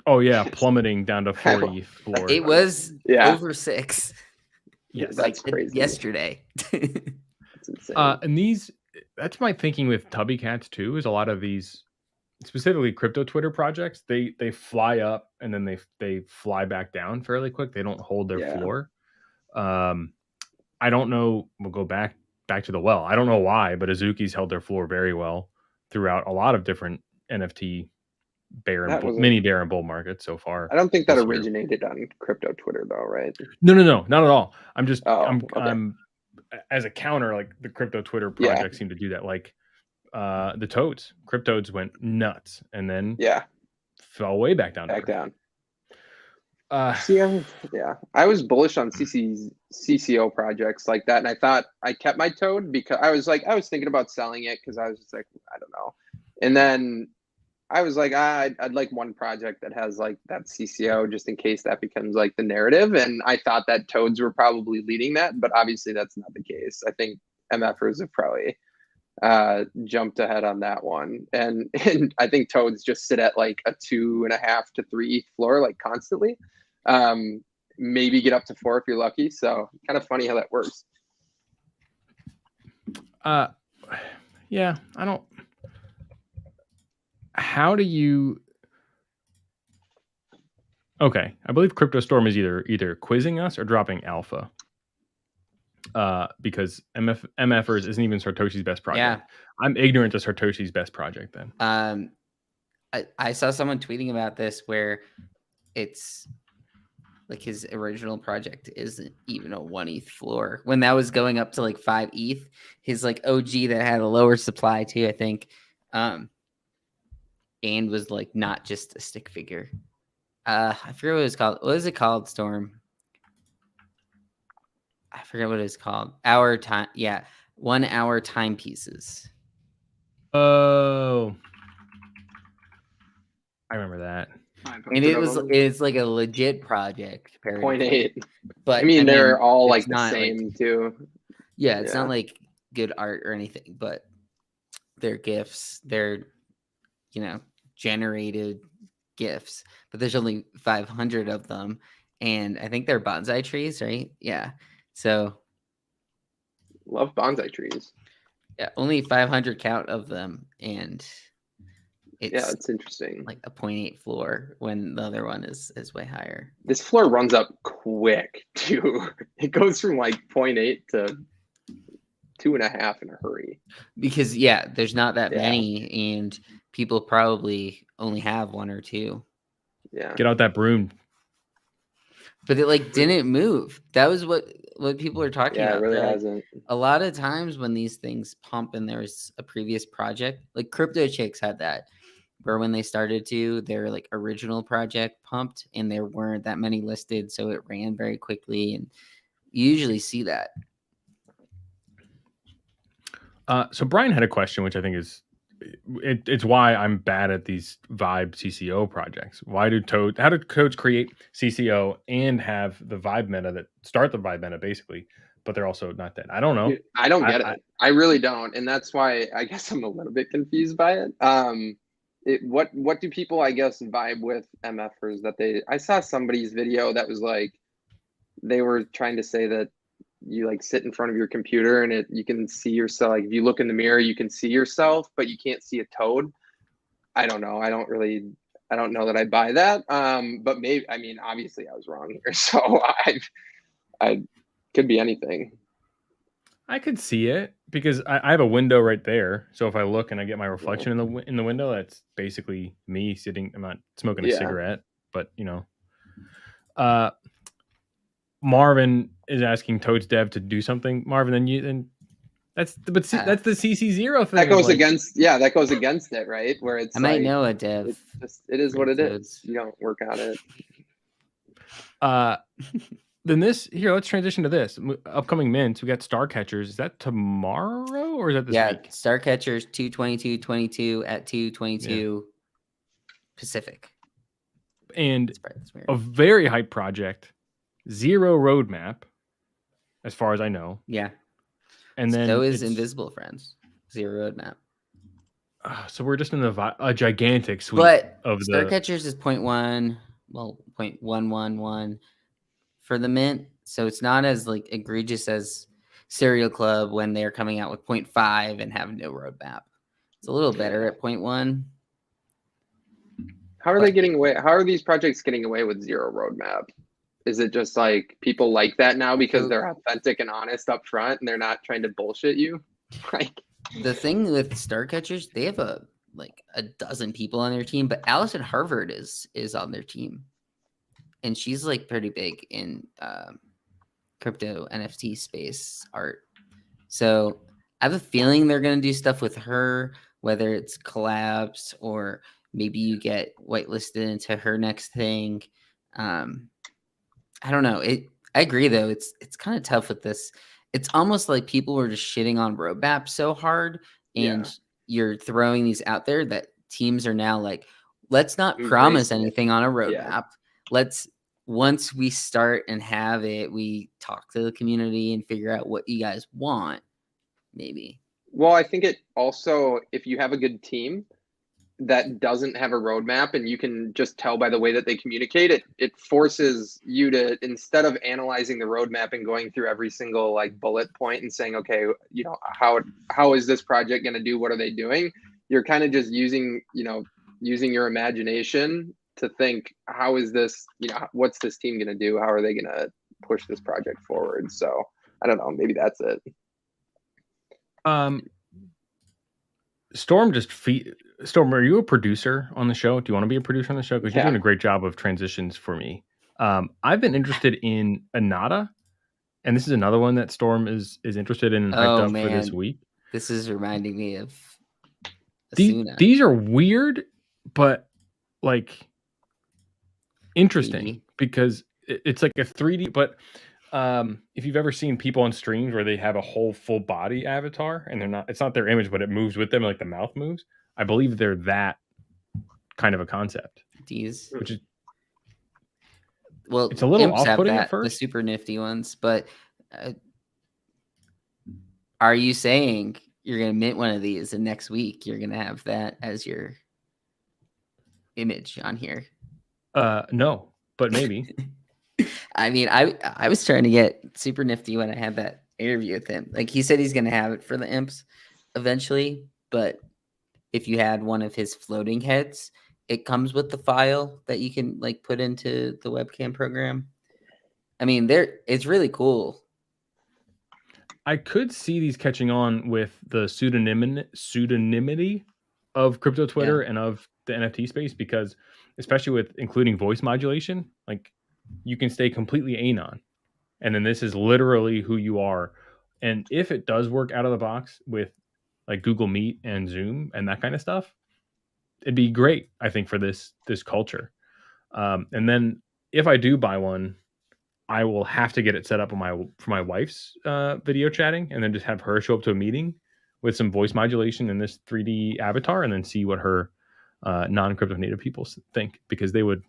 S1: Oh yeah, plummeting down to 40 floor.
S4: It was over 6.
S1: Yes,
S3: that's crazy.
S4: Yesterday.
S3: That's insane.
S1: And that's my thinking with Tubby Cats too. Is a lot of these, specifically crypto Twitter projects, they fly up and then they fly back down fairly quick. They don't hold their floor. I don't know. We'll go back to the well. I don't know why, but Azuki's held their floor very well throughout a lot of different NFT mini bear and bull markets so far.
S3: I don't think that originated on crypto Twitter though, right?
S1: No, not at all. I'm just I'm as a counter, like the crypto Twitter projects seem to do that. Like the toads. Cryptodes went nuts and then fell way back down.
S3: I was bullish on CCO projects like that, and I thought I kept my toad because I was thinking about selling it because I was just like, I don't know, and then I was like, I'd like one project that has like that CCO just in case that becomes like the narrative, and I thought that toads were probably leading that, but obviously that's not the case. I think MFers have probably jumped ahead on that one, and I think toads just sit at like a 2.5 to 3 floor like constantly. Maybe get up to 4 if you're lucky. So kind of funny how that works.
S1: Yeah, I don't. How do you? Okay, I believe CryptoStorm is either quizzing us or dropping alpha. Because MFers isn't even Satoshi's best project.
S4: Yeah.
S1: I'm ignorant to Satoshi's best project then.
S4: I saw someone tweeting about this where it's like his original project isn't even a 1 ETH floor. When that was going up to like 5 ETH, his like OG that had a lower supply too, I think, and was like not just a stick figure. I forget what it was called. What is it called, Storm? I forget what it's called. Hour time. Yeah. 1 hour timepieces.
S1: Oh, I remember that.
S4: And it's like a legit project.
S3: 0.8.
S4: But
S3: I mean, they're all like the same
S4: like,
S3: too.
S4: Yeah, it's not like good art or anything, but they're GIFs. They're, generated GIFs. But there's only 500 of them. And I think they're bonsai trees, right? Yeah. So
S3: love bonsai trees.
S4: Yeah, only 500 count of them, and
S3: it's interesting.
S4: Like a 0.8 floor when the other one is way higher.
S3: This floor runs up quick too. It goes from like 0.8 to 2.5 in a hurry.
S4: Because there's not that many, and people probably only have 1 or 2.
S3: Yeah.
S1: Get out that broom.
S4: But it like didn't move. That was what people are talking about.
S3: Yeah, it really hasn't.
S4: A lot of times when these things pump and there's a previous project, like Crypto Chicks had that, where when they started their like original project pumped and there weren't that many listed, so it ran very quickly, and you usually see that.
S1: So Brian had a question, which I think is it's why I'm bad at these Vibe CCO projects. How do toads create CCO and have the Vibe meta that start the Vibe meta basically, but they're also not that? I don't know.
S3: I don't get it. I really don't, and that's why I guess I'm a little bit confused by it. What do people I guess vibe with MFers that I saw somebody's video that was like they were trying to say that you like sit in front of your computer and you can see yourself. Like if you look in the mirror, you can see yourself, but you can't see a toad. I don't know. I don't know that I buy that. But maybe, I mean, obviously I was wrong here. So I could be anything.
S1: I could see it because I have a window right there. So if I look and I get my reflection in the window, that's basically me sitting. I'm not smoking a cigarette, but Marvin is asking Toad's dev to do something. Marvin, then that's the CC0 thing.
S3: That goes against it, right? Where it's
S4: I might know a dev.
S3: It is what it is. You don't work on it.
S1: Then let's transition to this. Upcoming mints, we got Star Catchers. Is that tomorrow or is that this week?
S4: Star Catchers 2/22/22 at 2/22 Pacific.
S1: And a very hype project. 0 roadmap, as far as I know.
S4: Yeah.
S1: And then
S4: so is Invisible Friends. 0 roadmap.
S1: So we're just in a gigantic suite of
S4: Star Catchers is 0.1, 0.111 for the mint. So it's not as like egregious as Serial Club when they're coming out with 0.5 and have no roadmap. It's a little better at 0.1.
S3: How are they getting away? How are these projects getting away with 0 roadmap? Is it just like people like that now because they're authentic and honest up front and they're not trying to bullshit you? Like
S4: the thing with Star Catchers, they have a dozen people on their team, but Allison Harvard is on their team. And she's like pretty big in crypto NFT space art. So I have a feeling they're going to do stuff with her, whether it's collabs or maybe you get whitelisted into her next thing. I don't know. I agree though. It's kind of tough with this. It's almost like people were just shitting on roadmap so hard, and you're throwing these out there that teams are now like, let's not promise anything on a roadmap. Let's, once we start and have it, we talk to the community and figure out what you guys want. Maybe.
S3: Well, I think it also, if you have a good team that doesn't have a roadmap and you can just tell by the way that they communicate, it forces you to, instead of analyzing the roadmap and going through every single like bullet point and saying, okay, you know, how is this project going to do? What are they doing? You're kind of just using your imagination to think, how is this, you know, what's this team going to do? How are they going to push this project forward? So I don't know, maybe that's it.
S1: Storm, are you a producer on the show? Do you want to be a producer on the show? Because you're doing a great job of transitions for me. I've been interested in Anata, and this is another one that Storm is interested in and hyped up for this week.
S4: This is reminding me of
S1: these are weird, but like interesting 3D. Because it's like a 3D, but if you've ever seen people on streams where they have a whole full body avatar and it's not their image, but it moves with them, like the mouth moves, I believe they're that kind of a concept.
S4: These,
S1: which is,
S4: well,
S1: it's a little off-putting at first.
S4: The super nifty ones, but are you saying you're going to mint one of these and next week you're going to have that as your image on here?
S1: No, but maybe.
S4: I mean, I was trying to get super nifty when I had that interview with him. Like, he said he's going to have it for the imps eventually, but if you had one of his floating heads, it comes with the file that you can like put into the webcam program. I mean, it's really cool.
S1: I could see these catching on with the pseudonymity of crypto Twitter and of the NFT space, because especially with including voice modulation, like you can stay completely anon. And then this is literally who you are. And if it does work out of the box with like Google Meet and Zoom and that kind of stuff, it'd be great, I think, for this culture. And then if I do buy one, I will have to get it set up for my wife's video chatting, and then just have her show up to a meeting with some voice modulation in this 3D avatar, and then see what her non-crypto native people think, because they would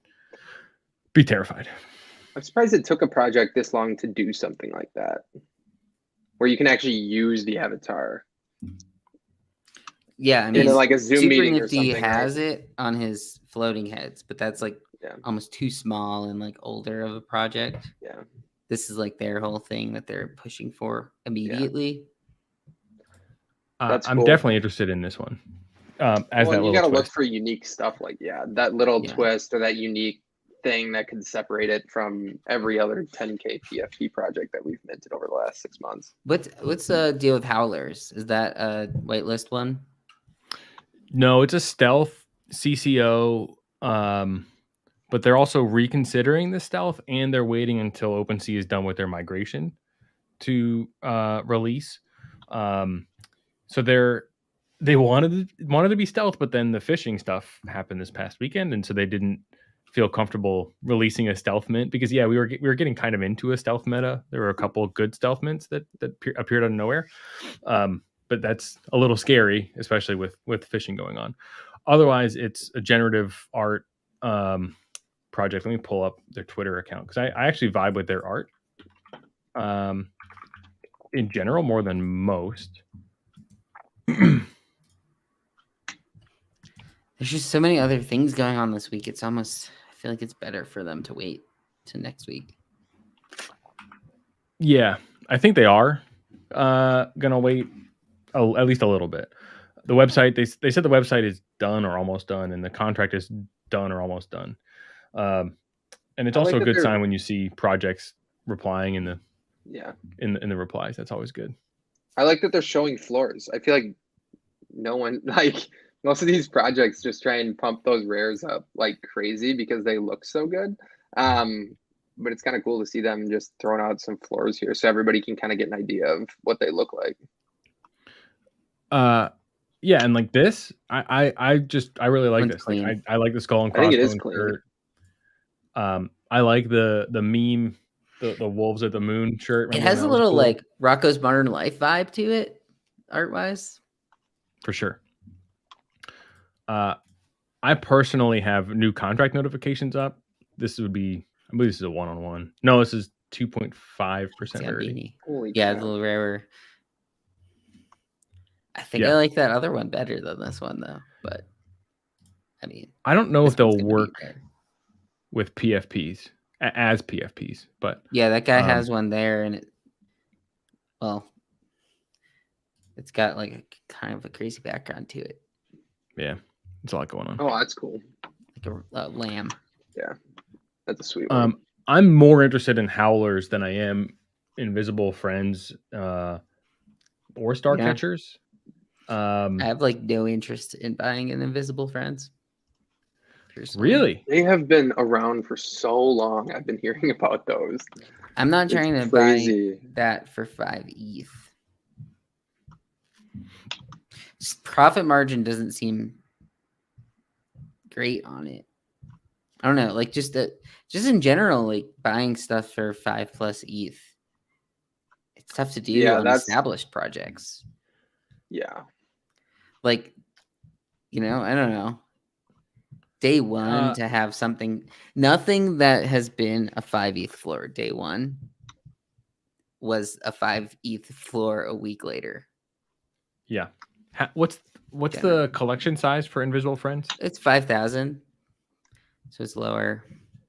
S1: be terrified.
S3: I'm surprised it took a project this long to do something like that, where you can actually use the avatar.
S4: Yeah, I mean,
S3: like a Zoom meeting or something.
S4: Super Nifty has it on his floating heads, but that's like almost too small and like older of a project.
S3: Yeah,
S4: this is like their whole thing that they're pushing for immediately.
S1: I'm definitely interested in this one. You
S3: got to look for unique stuff like that little twist or that unique thing that could separate it from every other 10K PFP project that we've minted over the last 6 months.
S4: What's the deal with Howlers? Is that a whitelist one?
S1: No, it's a stealth CCO, but they're also reconsidering the stealth, and they're waiting until OpenSea is done with their migration to release. So they wanted to be stealth, but then the phishing stuff happened this past weekend, and so they didn't feel comfortable releasing a stealth mint, because we were getting kind of into a stealth meta. There were a couple of good stealth mints that appeared out of nowhere. But that's a little scary, especially with phishing going on. Otherwise, it's a generative art project. Let me pull up their Twitter account, because I actually vibe with their art in general more than most.
S4: There's just so many other things going on this week. It's almost, I feel like it's better for them to wait to next week.
S1: Yeah, I think they are gonna wait at least a little bit. The website, they said the website is done or almost done, and the contract is done or almost done. And it's also a good sign when you see projects replying in the in the replies. That's always good.
S3: I like that they're showing floors. I feel like no one, like most of these projects just try and pump those rares up like crazy because they look so good. But it's kind of cool to see them just throwing out some floors here so everybody can kind of get an idea of what they look like.
S1: Yeah, and like this, I really like
S4: One's
S1: this.
S4: clean.
S1: Like I like the skull and
S3: I think it is
S1: crossbones
S3: clean.
S1: shirt. I like the meme, the wolves at the moon shirt.
S4: It
S1: Remember
S4: has
S1: when
S4: a
S1: that was
S4: little
S1: cool?
S4: like Rocco's Modern Life vibe to it, art wise.
S1: For sure. I personally have new contract notifications up. This would be, I believe this is a 1-on-1. No, this is 2.5% rarity.
S3: Holy
S4: Yeah,
S3: crap.
S4: the little rarer. I think
S1: Yeah.
S4: I like that other one better than this one though. But I mean,
S1: I don't know
S4: this
S1: if they'll
S4: one's gonna be
S1: work
S4: rare.
S1: with PFPs as PFPs, but
S4: Yeah, that guy has one there, and it's got like a kind of a crazy background to it.
S1: Yeah, it's a lot going on.
S3: Oh, that's cool.
S4: Like a lamb.
S3: Yeah, that's a sweet one.
S1: I'm more interested in howlers than I am invisible friends or star catchers.
S4: I have like no interest in buying an invisible friends. Personally.
S1: Really?
S3: They have been around for so long. I've been hearing about those.
S4: I'm not trying to buy that for 5 ETH. Just profit margin doesn't seem great on it. I don't know, like just in general, like buying stuff for 5+ ETH. It's tough to do on established projects.
S3: Yeah.
S4: Like, I don't know. Day one to have nothing that has been a 5 ETH floor day one was a 5 ETH floor a week later.
S1: Yeah. What's the collection size for Invisible Friends?
S4: It's 5,000. So it's lower.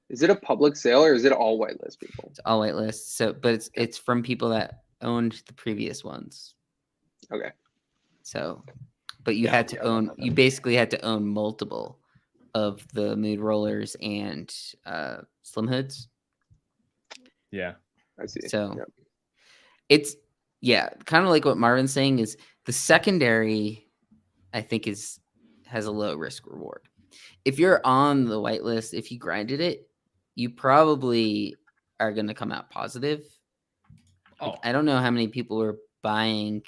S3: Is it a public sale or is it all whitelist people?
S4: It's all whitelist. So, but it's from people that owned the previous ones.
S3: Okay.
S4: So, but you had to own. You basically had to own multiple of the mood rollers and slim hoods.
S1: Yeah,
S3: I see.
S4: So it's kind of like what Marvin's saying is the secondary. I think has a low risk reward. If you're on the whitelist, if you grinded it, you probably are going to come out positive. Like, I don't know how many people were buying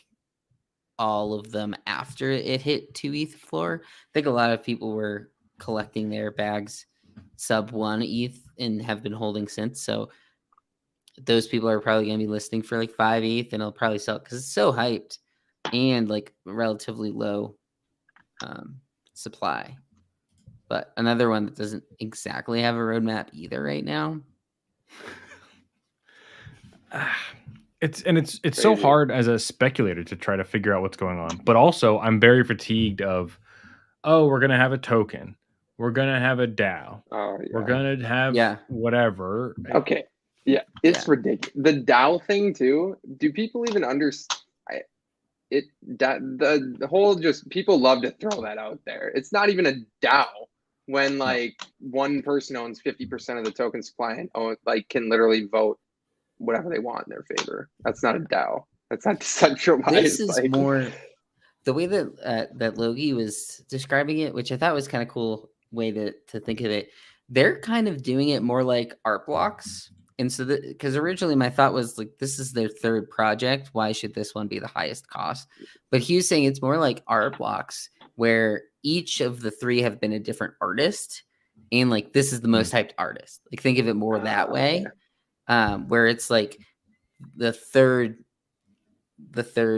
S4: all of them after it hit 2 ETH floor. I think a lot of people were collecting their bags sub 1 ETH and have been holding since. So those people are probably going to be listing for like 5 ETH and it'll probably sell because it's so hyped and like relatively low supply. But another one that doesn't exactly have a roadmap either right now.
S1: It's so hard as a speculator to try to figure out what's going on. But also, I'm very fatigued of, we're gonna have a token, we're gonna have a DAO, we're gonna have whatever.
S3: Okay, yeah, it's ridiculous. The DAO thing too. Do people even understand? The whole just people love to throw that out there. It's not even a DAO when like one person owns 50% of the token supply and can literally vote whatever they want in their favor. That's not a DAO. That's not decentralized.
S4: This is more the way that Logie was describing it, which I thought was kind of cool way to think of it. They're kind of doing it more like art blocks. And so because originally my thought was like, this is their third project. Why should this one be the highest cost? But he was saying it's more like art blocks where each of the 3 have been a different artist. And like, this is the most hyped artist. Like think of it more that way. Where it's like the third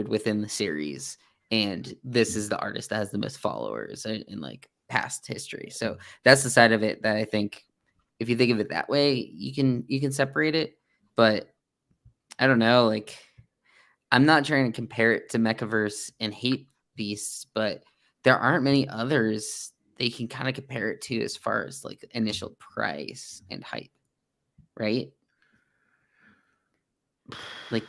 S4: within the series, and this is the artist that has the most followers in like past history. So that's the side of it that I think, if you think of it that way, you can separate it. But I don't know, like I'm not trying to compare it to Mechaverse and Hate Beasts, but there aren't many others they can kind of compare it to as far as like initial price and hype, right? Like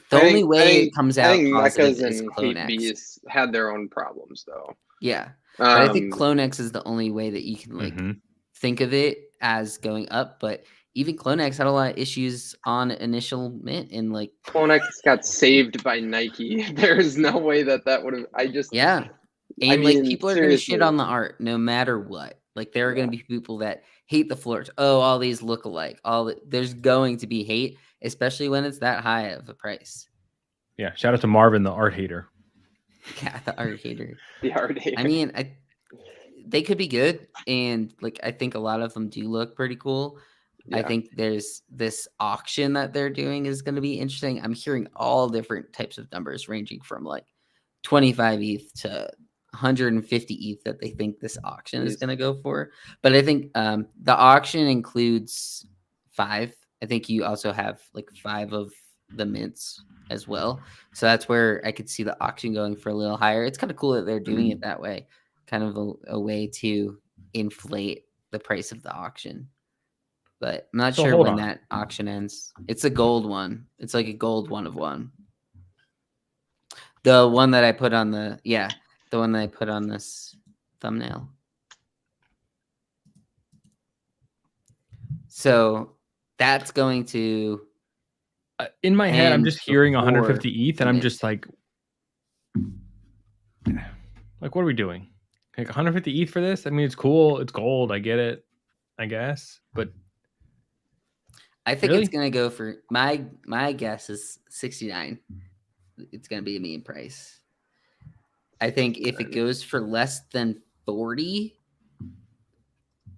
S4: the only way it comes out positive is CloneX.
S3: Had their own problems though.
S4: Yeah, but I think CloneX is the only way that you can like think of it as going up. But even CloneX had a lot of issues on initial mint, and like
S3: CloneX got saved by Nike. There's no way that would have.
S4: And like people are going to shit on the art no matter what. Like there are going to be people that hate the floors. Oh, all these look alike. There's going to be hate, especially when it's that high of a price.
S1: Yeah. Shout out to Marvin, the art hater.
S4: Yeah, the art hater.
S3: The art hater.
S4: I mean, they could be good, and like I think a lot of them do look pretty cool. I think there's this auction that they're doing is going to be interesting. I'm hearing all different types of numbers ranging from like 25 ETH to 150 ETH that they think this auction is going to go for. But I think the auction includes 5. I think you also have like 5 of the mints as well. So that's where I could see the auction going for a little higher. It's kind of cool that they're doing it that way, kind of a way to inflate the price of the auction. But I'm not sure when that auction ends. It's a gold one. It's like a gold 1 of 1. The one that I put on the one that I put on this thumbnail. So that's going to.
S1: In my head, I'm just hearing 150 ETH, and I'm just like, what are we doing? Like 150 ETH for this? I mean, it's cool. It's gold. I get it. I guess, but.
S4: I think it's going to go for my guess is 69. It's going to be a meme price. I think if it goes for less than 40,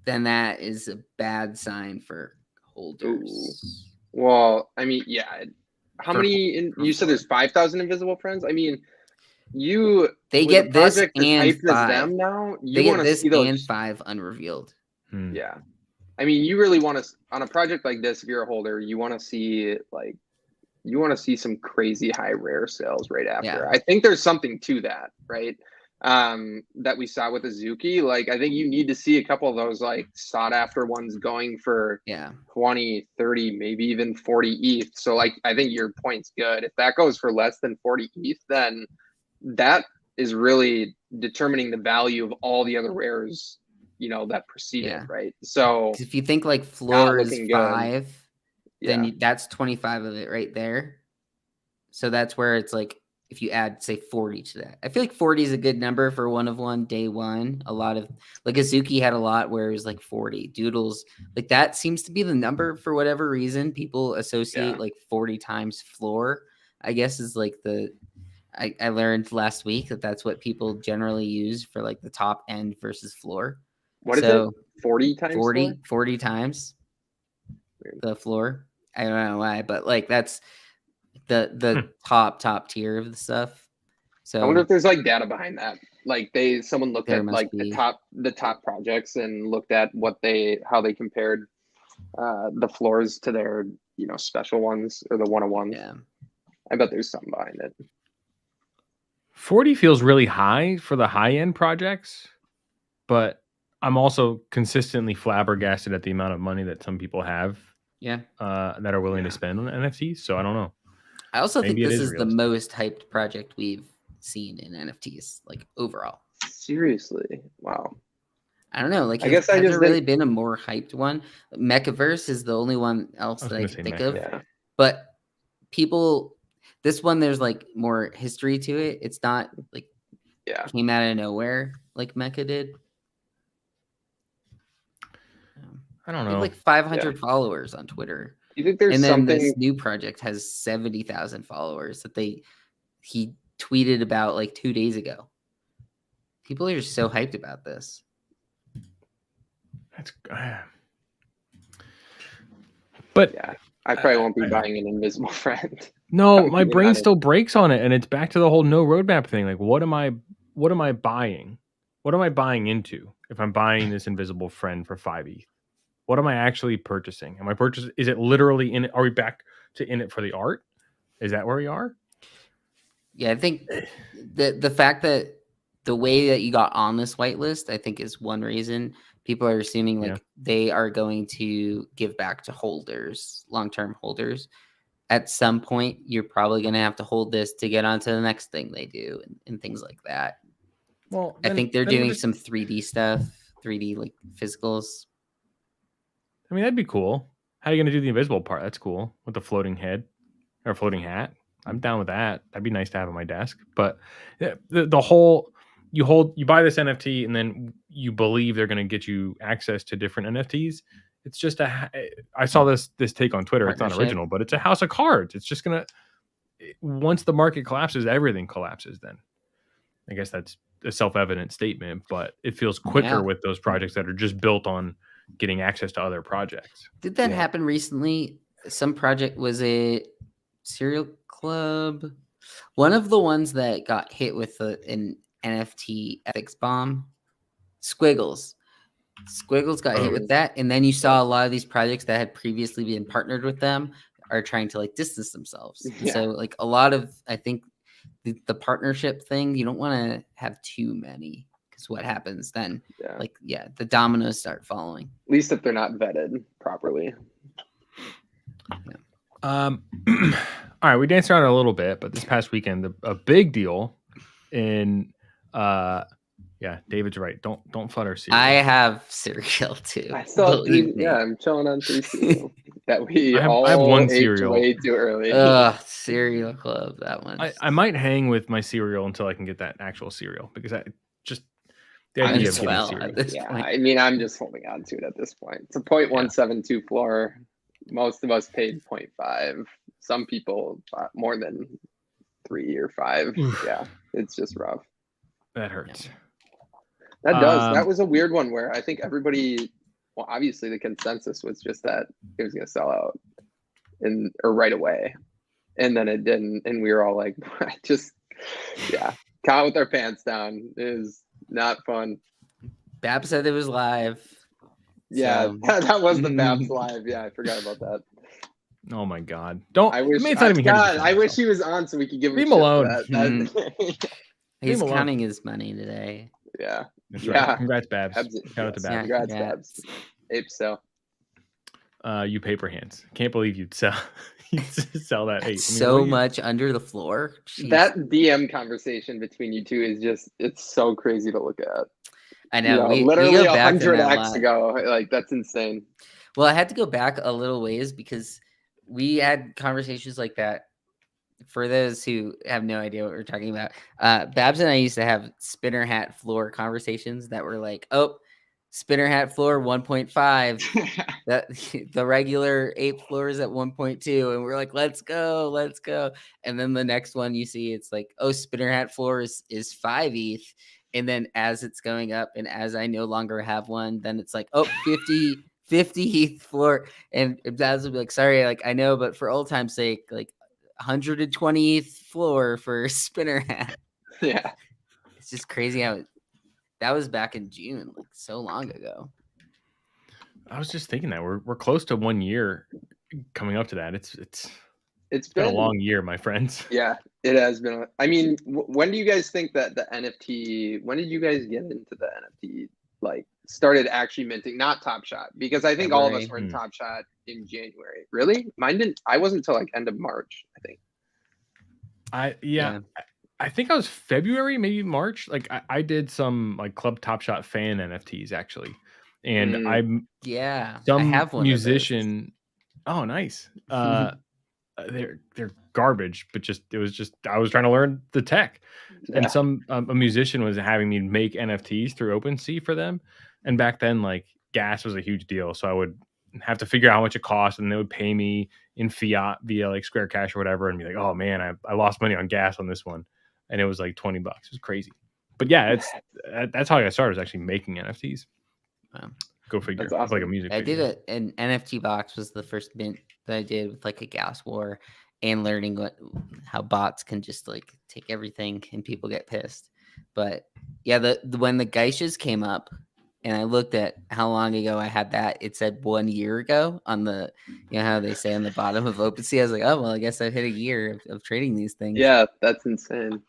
S4: then that is a bad sign for holders.
S3: Ooh. Well, I mean, yeah. How many? You said there's 5,000 invisible friends. I mean,
S4: they get this and 5.
S3: Them now.
S4: They get this and 5 unrevealed.
S3: Yeah. I mean, you really want to, on a project like this, if you're a holder, you want to see some crazy high rare sales right after. Yeah. I think there's something to that, right? That we saw with Azuki. Like, I think you need to see a couple of those like sought after ones going for 20, 30, maybe even 40 ETH. So like, I think your point's good. If that goes for less than 40 ETH, then that is really determining the value of all the other rares, that preceded, right? So
S4: if you think like floor is 5, then that's 25 of it right there. So that's where it's like, if you add, say, 40 to that. I feel like 40 is a good number for 1 of 1 day 1. A lot of, like Azuki had a lot where it was like 40. Doodles, like that seems to be the number for whatever reason. People associate like 40 times floor, I guess is like I learned last week that's what people generally use for like the top end versus floor.
S3: What is it? 40 times?
S4: 40 times the floor. I don't know why, but like that's the top tier of the stuff. So
S3: I wonder if there's like data behind that. Like someone looked at like the top projects and looked at how they compared the floors to their special ones or the 101s.
S4: Yeah.
S3: I bet there's something behind it.
S1: 40 feels really high for the high end projects, but I'm also consistently flabbergasted at the amount of money that some people have. That are willing to spend on NFTs. So I don't know.
S4: I also think this is the most hyped project we've seen in NFTs, like overall.
S3: Seriously, wow.
S4: I don't know. Like, has there really been a more hyped one? Mechaverse is the only one else that I can think of. Yeah. But this one, there's like more history to it. It's not like came out of nowhere like Mecha did.
S1: I don't know.
S4: Like 500 followers on Twitter.
S3: You think there's
S4: something? This new project has 70,000 followers that he tweeted about like 2 days ago. People are just so hyped about this.
S1: But
S3: I probably won't be buying an invisible friend.
S1: No, my brain still breaks on it, and it's back to the whole no roadmap thing. Like, what am I buying? What am I buying into if I'm buying this invisible friend for 5 ETH? What am I actually purchasing? Am I purchasing? Is it literally in it? Are we back to in it for the art? Is that where we are?
S4: Yeah, I think the fact that the way that you got on this whitelist, I think is one reason. People are assuming like they are going to give back to holders, long-term holders. At some point, you're probably going to have to hold this to get onto the next thing they do and things like that.
S1: Well,
S4: I think they're doing some 3D stuff, 3D like physicals.
S1: I mean, that'd be cool. How are you going to do the invisible part? That's cool. With the floating head or floating hat. I'm down with that. That'd be nice to have on my desk. But the whole, you buy this NFT and then you believe they're going to get you access to different NFTs. It's just I saw this take on Twitter. It's not original, but it's a house of cards. It's just going to, once the market collapses, everything collapses then. I guess that's a self-evident statement, but it feels quicker with those projects that are just built on getting access to other projects.
S4: Did that happen recently? Some project, was it Serial Club? One of the ones that got hit with an NFT ethics bomb. Squiggles got hit with that, and then you saw a lot of these projects that had previously been partnered with them are trying to like distance themselves. So like a lot of, I think the partnership thing, you don't want to have too many, because what happens then? The dominoes start falling.
S3: At least if they're not vetted properly.
S1: All right, we danced around a little bit, but this past weekend, a big deal in David's right. Don't flutter cereal.
S4: I have cereal too.
S3: I still have 3. Yeah, I'm chilling on 3 cereal that we
S1: I have one cereal
S3: way too early.
S4: Cereal Club, that one.
S1: I might hang with my cereal until I can get that actual cereal, because I just the idea of getting cereal.
S3: Point. I mean, I'm just holding on to it at this point. It's a 0.172 floor. Most of us paid 0.5. Some people bought more than 3 or 5. Yeah, it's just rough.
S1: That hurts.
S3: That does. That was a weird one where I think everybody, well, obviously the consensus was just that it was going to sell out or right away. And then it didn't. And we were all like, caught with our pants down. It was not fun.
S4: Bab said it was live.
S3: Yeah, that was the Babs live. Yeah, I forgot about that.
S1: Oh my God! Don't.
S3: I wish. I wish he was on so we could give him.
S1: Leave him alone.
S4: He's counting his money today.
S3: Yeah.
S1: That's right. Congrats, Babs. Shout out to Babs.
S3: Congrats, Babs. Ape sale.
S1: You paper hands. Can't believe you'd sell that ape.
S4: So much under the floor.
S3: Jeez. That DM conversation between you two is it's so crazy to look at.
S4: I know.
S3: Literally 100x ago. Like, that's insane.
S4: Well, I had to go back a little ways because we had conversations like that. For those who have no idea what we're talking about, Babs and I used to have spinner hat floor conversations that were like, oh, spinner hat floor 1.5. That the regular ape floor is at 1.2. And we're like, let's go. And then the next one you see, it's like, oh, spinner hat floor is 5 ETH. And then as it's going up and as I no longer have one, then it's like, oh, 50 ETH floor. And Babs will be like, sorry, like I know, but for old time's sake, like 120th floor for spinner hat.
S3: Yeah,
S4: it's just crazy how that was back in June, like so long ago.
S1: I was just thinking that we're close to 1 year coming up to that. It's been a long year, my friends.
S3: Yeah, it has been. I mean, when do you guys think that the NFT? When did you guys get into the NFT? Like, started actually minting, not Top Shot, because I think all of us were in Top Shot in January. Really? Mine didn't. I wasn't until like end of March, I think.
S1: I think I was February, maybe March. Like I did some like Club Top Shot fan NFTs actually, and I
S4: have one
S1: musician. Oh, nice. They're garbage, but I was trying to learn the tech, and some a musician was having me make NFTs through OpenSea for them. And back then, like gas was a huge deal, so I would have to figure out how much it cost, and they would pay me in fiat via like Square Cash or whatever, and be like, "Oh man, I lost money on gas on this one," and it was like $20. It was crazy. But yeah, that's how I got started, was actually making NFTs. Go figure. That's awesome. Like a music.
S4: I did an NFT box was the first mint that I did with like a gas war, and learning how bots can just like take everything and people get pissed. But yeah, when the geishas came up. And I looked at how long ago I had that. It said 1 year ago on the, how they say on the bottom of OpenSea. I was like, oh, well, I guess I've hit a year of trading these things.
S3: Yeah, that's insane.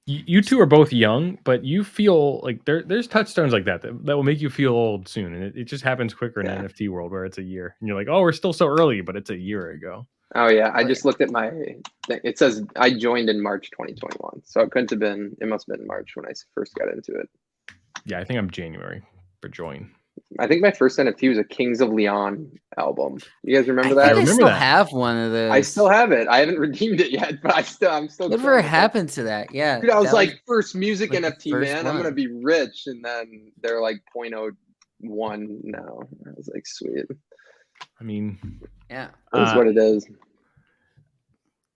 S1: You two are both young, but you feel like there's touchstones like that will make you feel old soon. And it just happens quicker in the NFT world where it's a year. And you're like, oh, we're still so early, but it's a year ago.
S3: Oh, yeah. I just looked at it says I joined in March 2021. So it must have been March when I first got into it.
S1: Yeah, I think I'm January. For join.
S3: I think my first NFT was a Kings of Leon album. You guys remember that?
S4: I remember that. Have one of those.
S3: I still have it. I haven't redeemed it yet, but I'm still.
S4: Whatever happened to that? Yeah,
S3: dude, I was like first music like NFT, man. I'm gonna be rich, and then they're like 0.01 now. I was like, sweet.
S1: I mean,
S3: that's what it is.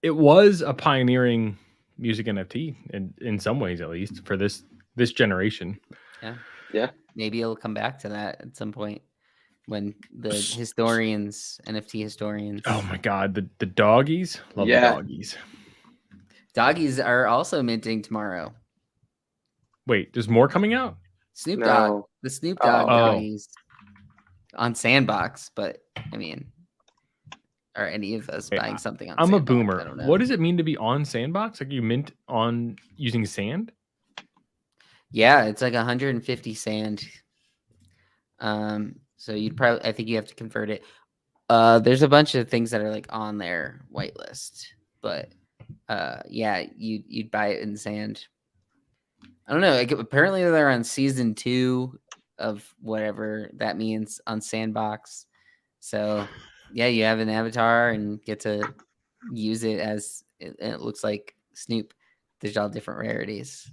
S1: It was a pioneering music NFT in some ways, at least for this generation.
S3: Yeah.
S4: Maybe it'll come back to that at some point when the historians, NFT historians.
S1: Oh my God, the doggies, love the doggies.
S4: Doggies are also minting tomorrow.
S1: Wait, there's more coming out?
S4: Snoop Dogg, the Snoop Dogg doggies on Sandbox, but I mean, are any of us buying something on Sandbox?
S1: I'm a boomer. I don't know. What does it mean to be on Sandbox? Like you mint on using sand?
S4: Yeah, it's like 150 sand. So you'd probably, I think you have to convert it. There's a bunch of things that are like on their whitelist, but yeah, you'd buy it in sand. I don't know. Like, apparently they're on season 2 of whatever that means on Sandbox. So yeah, you have an avatar and get to use it as it looks like Snoop. There's all different rarities.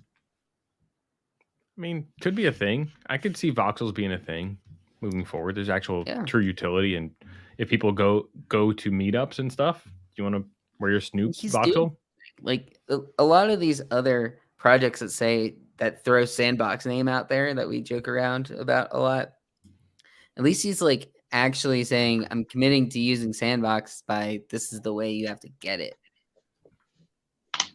S1: I mean, could be a thing. I could see voxels being a thing moving forward. There's actual true utility, and if people go to meetups and stuff, do you want to wear your Snoop voxel?
S4: Like a lot of these other projects that throw Sandbox name out there that we joke around about a lot. At least he's like actually saying, I'm committing to using Sandbox by this is the way you have to get it.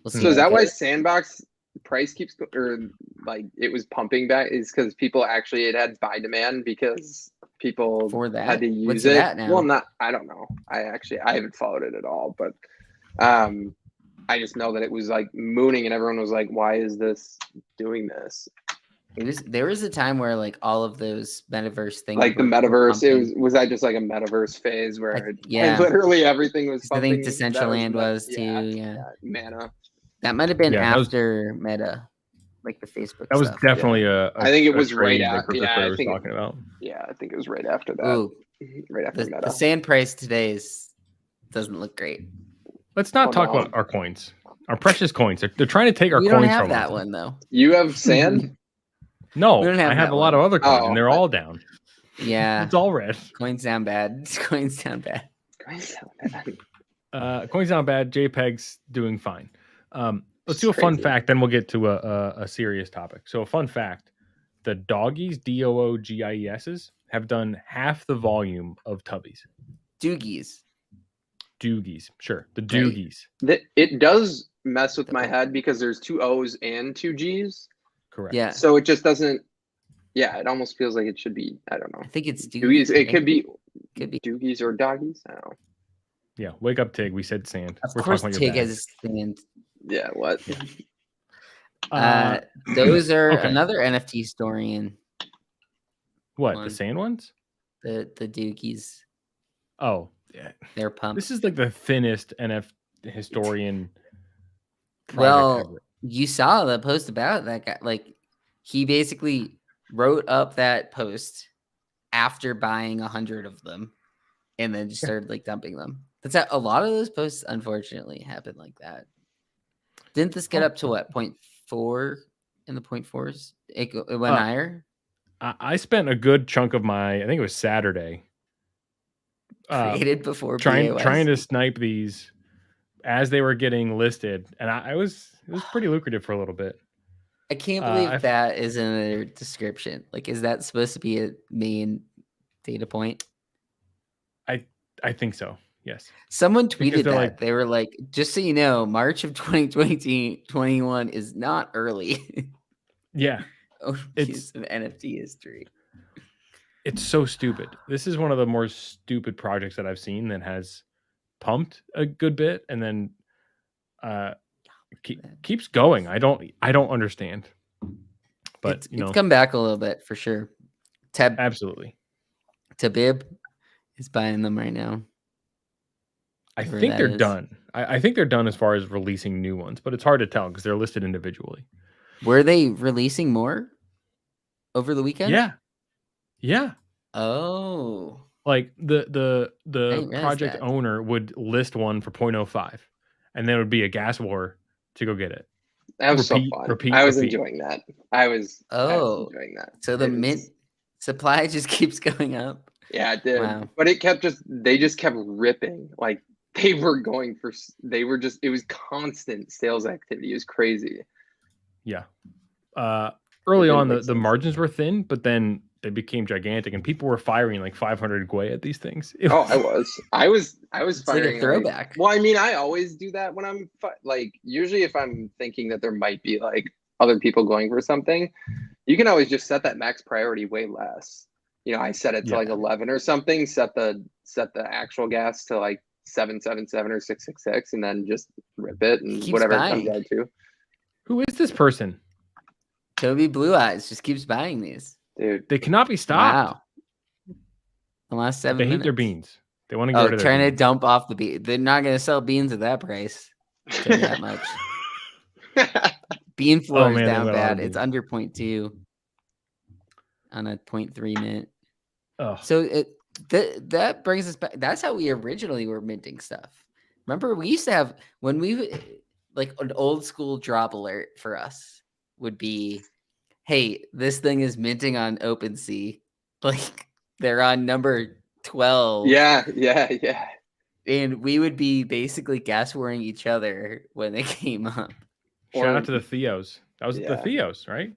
S3: So is that why Sandbox price keeps or like it was pumping back? Is because people actually it had buy demand because people had to use it. Well, I don't know. I haven't followed it at all, but I just know that it was like mooning and everyone was like, why is this doing this?
S4: There was a time where like all of those metaverse things,
S3: like the metaverse, was that just like a metaverse phase where literally everything was
S4: I think Decentraland was too. Yeah.
S3: Mana.
S4: That might have been after Meta, like the Facebook.
S1: That was
S4: stuff.
S1: Definitely
S3: I think it was right after.
S1: I think talking about.
S3: Yeah, I think it was right after that.
S4: Ooh,
S3: right after Meta.
S4: The sand price today doesn't look great.
S1: Let's not talk about our coins, our precious coins. They're trying to take our coins from us.
S4: We don't have that one though.
S3: You have sand?
S1: No, I have a lot of other coins, and they're all down.
S4: Yeah,
S1: it's all red.
S4: Coins down bad. Coins down bad.
S3: Coins
S1: down bad. JPEG's doing fine. Let's do a fun fact, then we'll get to a serious topic. So a fun fact: the doggies, DOOGIESs, have done half the volume of Tubbys.
S4: Doogies,
S1: sure, the Doogies.
S3: It does mess with my head because there's 2 O's and 2 G's.
S1: Correct.
S4: Yeah.
S3: So it just doesn't. Yeah, it almost feels like it should be. I don't know.
S4: I think it's
S3: Doogies. It could be Doogies or doggies. I don't know.
S1: Yeah, wake up, Tig. We said sand.
S4: Of course, Tig has sand.
S3: Yeah, what?
S4: Those are another NFT historian.
S1: What, the sand ones?
S4: The Doogies.
S1: Oh, yeah.
S4: They're pumped.
S1: This is like the thinnest NFT historian.
S4: Well,
S1: ever.
S4: You saw the post about that guy. Like, he basically wrote up that post after buying 100 of them and then just started like dumping them. That's how a lot of those posts, unfortunately, happen like that. Didn't this get up to what, 0.4 in the 0.4s? It went higher?
S1: I spent a good chunk of I think it was Saturday,
S4: created before
S1: trying to snipe these as they were getting listed, and it was pretty lucrative for a little bit.
S4: I can't believe that is in their description. Like, is that supposed to be a main data point?
S1: I think so. Yes.
S4: Someone tweeted that. They were like, just so you know, March of 2021 is not early.
S1: Yeah.
S4: It's an NFT history.
S1: It's so stupid. This is one of the more stupid projects that I've seen that has pumped a good bit and then keeps going. I don't understand. But
S4: it's come back a little bit for sure.
S1: Absolutely.
S4: Tabib is buying them right now.
S1: I think they're done. I think they're done as far as releasing new ones, but it's hard to tell because they're listed individually.
S4: Were they releasing more over the weekend?
S1: Yeah.
S4: Oh.
S1: Like the project owner would list one for 0.05, and then it would be a gas war to go get it.
S3: That was so fun. I was enjoying that. I was enjoying that.
S4: So the mint supply just keeps going up.
S3: Yeah, it did. Wow. But they just kept ripping like They were just, it was constant sales activity. It was crazy.
S1: Yeah. Early on, the margins were thin, but then they became gigantic, and people were firing like 500 Gwei at these things.
S3: I was firing
S4: like a throwback.
S3: Well, I mean, I always do that when I'm like, usually if I'm thinking that there might be like other people going for something, you can always just set that max priority way less. I set it to like 11 or something, set the actual gas to like 777 or 666, and then just rip it and whatever it comes out to.
S1: Who is this person?
S4: Toby Blue Eyes just keeps buying these.
S3: Dude,
S1: they cannot be stopped.
S4: Wow. The last 7
S1: minutes. They hate their beans. They want to get rid of
S4: trying
S1: to
S4: dump off the bean. They're not going to sell beans at that price. That much. Bean floor is down bad. It's under 0.2 on a 0.3 mint.
S1: Oh.
S4: So that brings us back. That's how we originally were minting stuff. Remember, we used to have, when we, like, an old school drop alert for us would be, hey, this thing is minting on OpenSea. Like, they're on number 12.
S3: Yeah.
S4: And we would be basically gas warring each other when they came up.
S1: Shout out to the Theos. That was the Theos, right?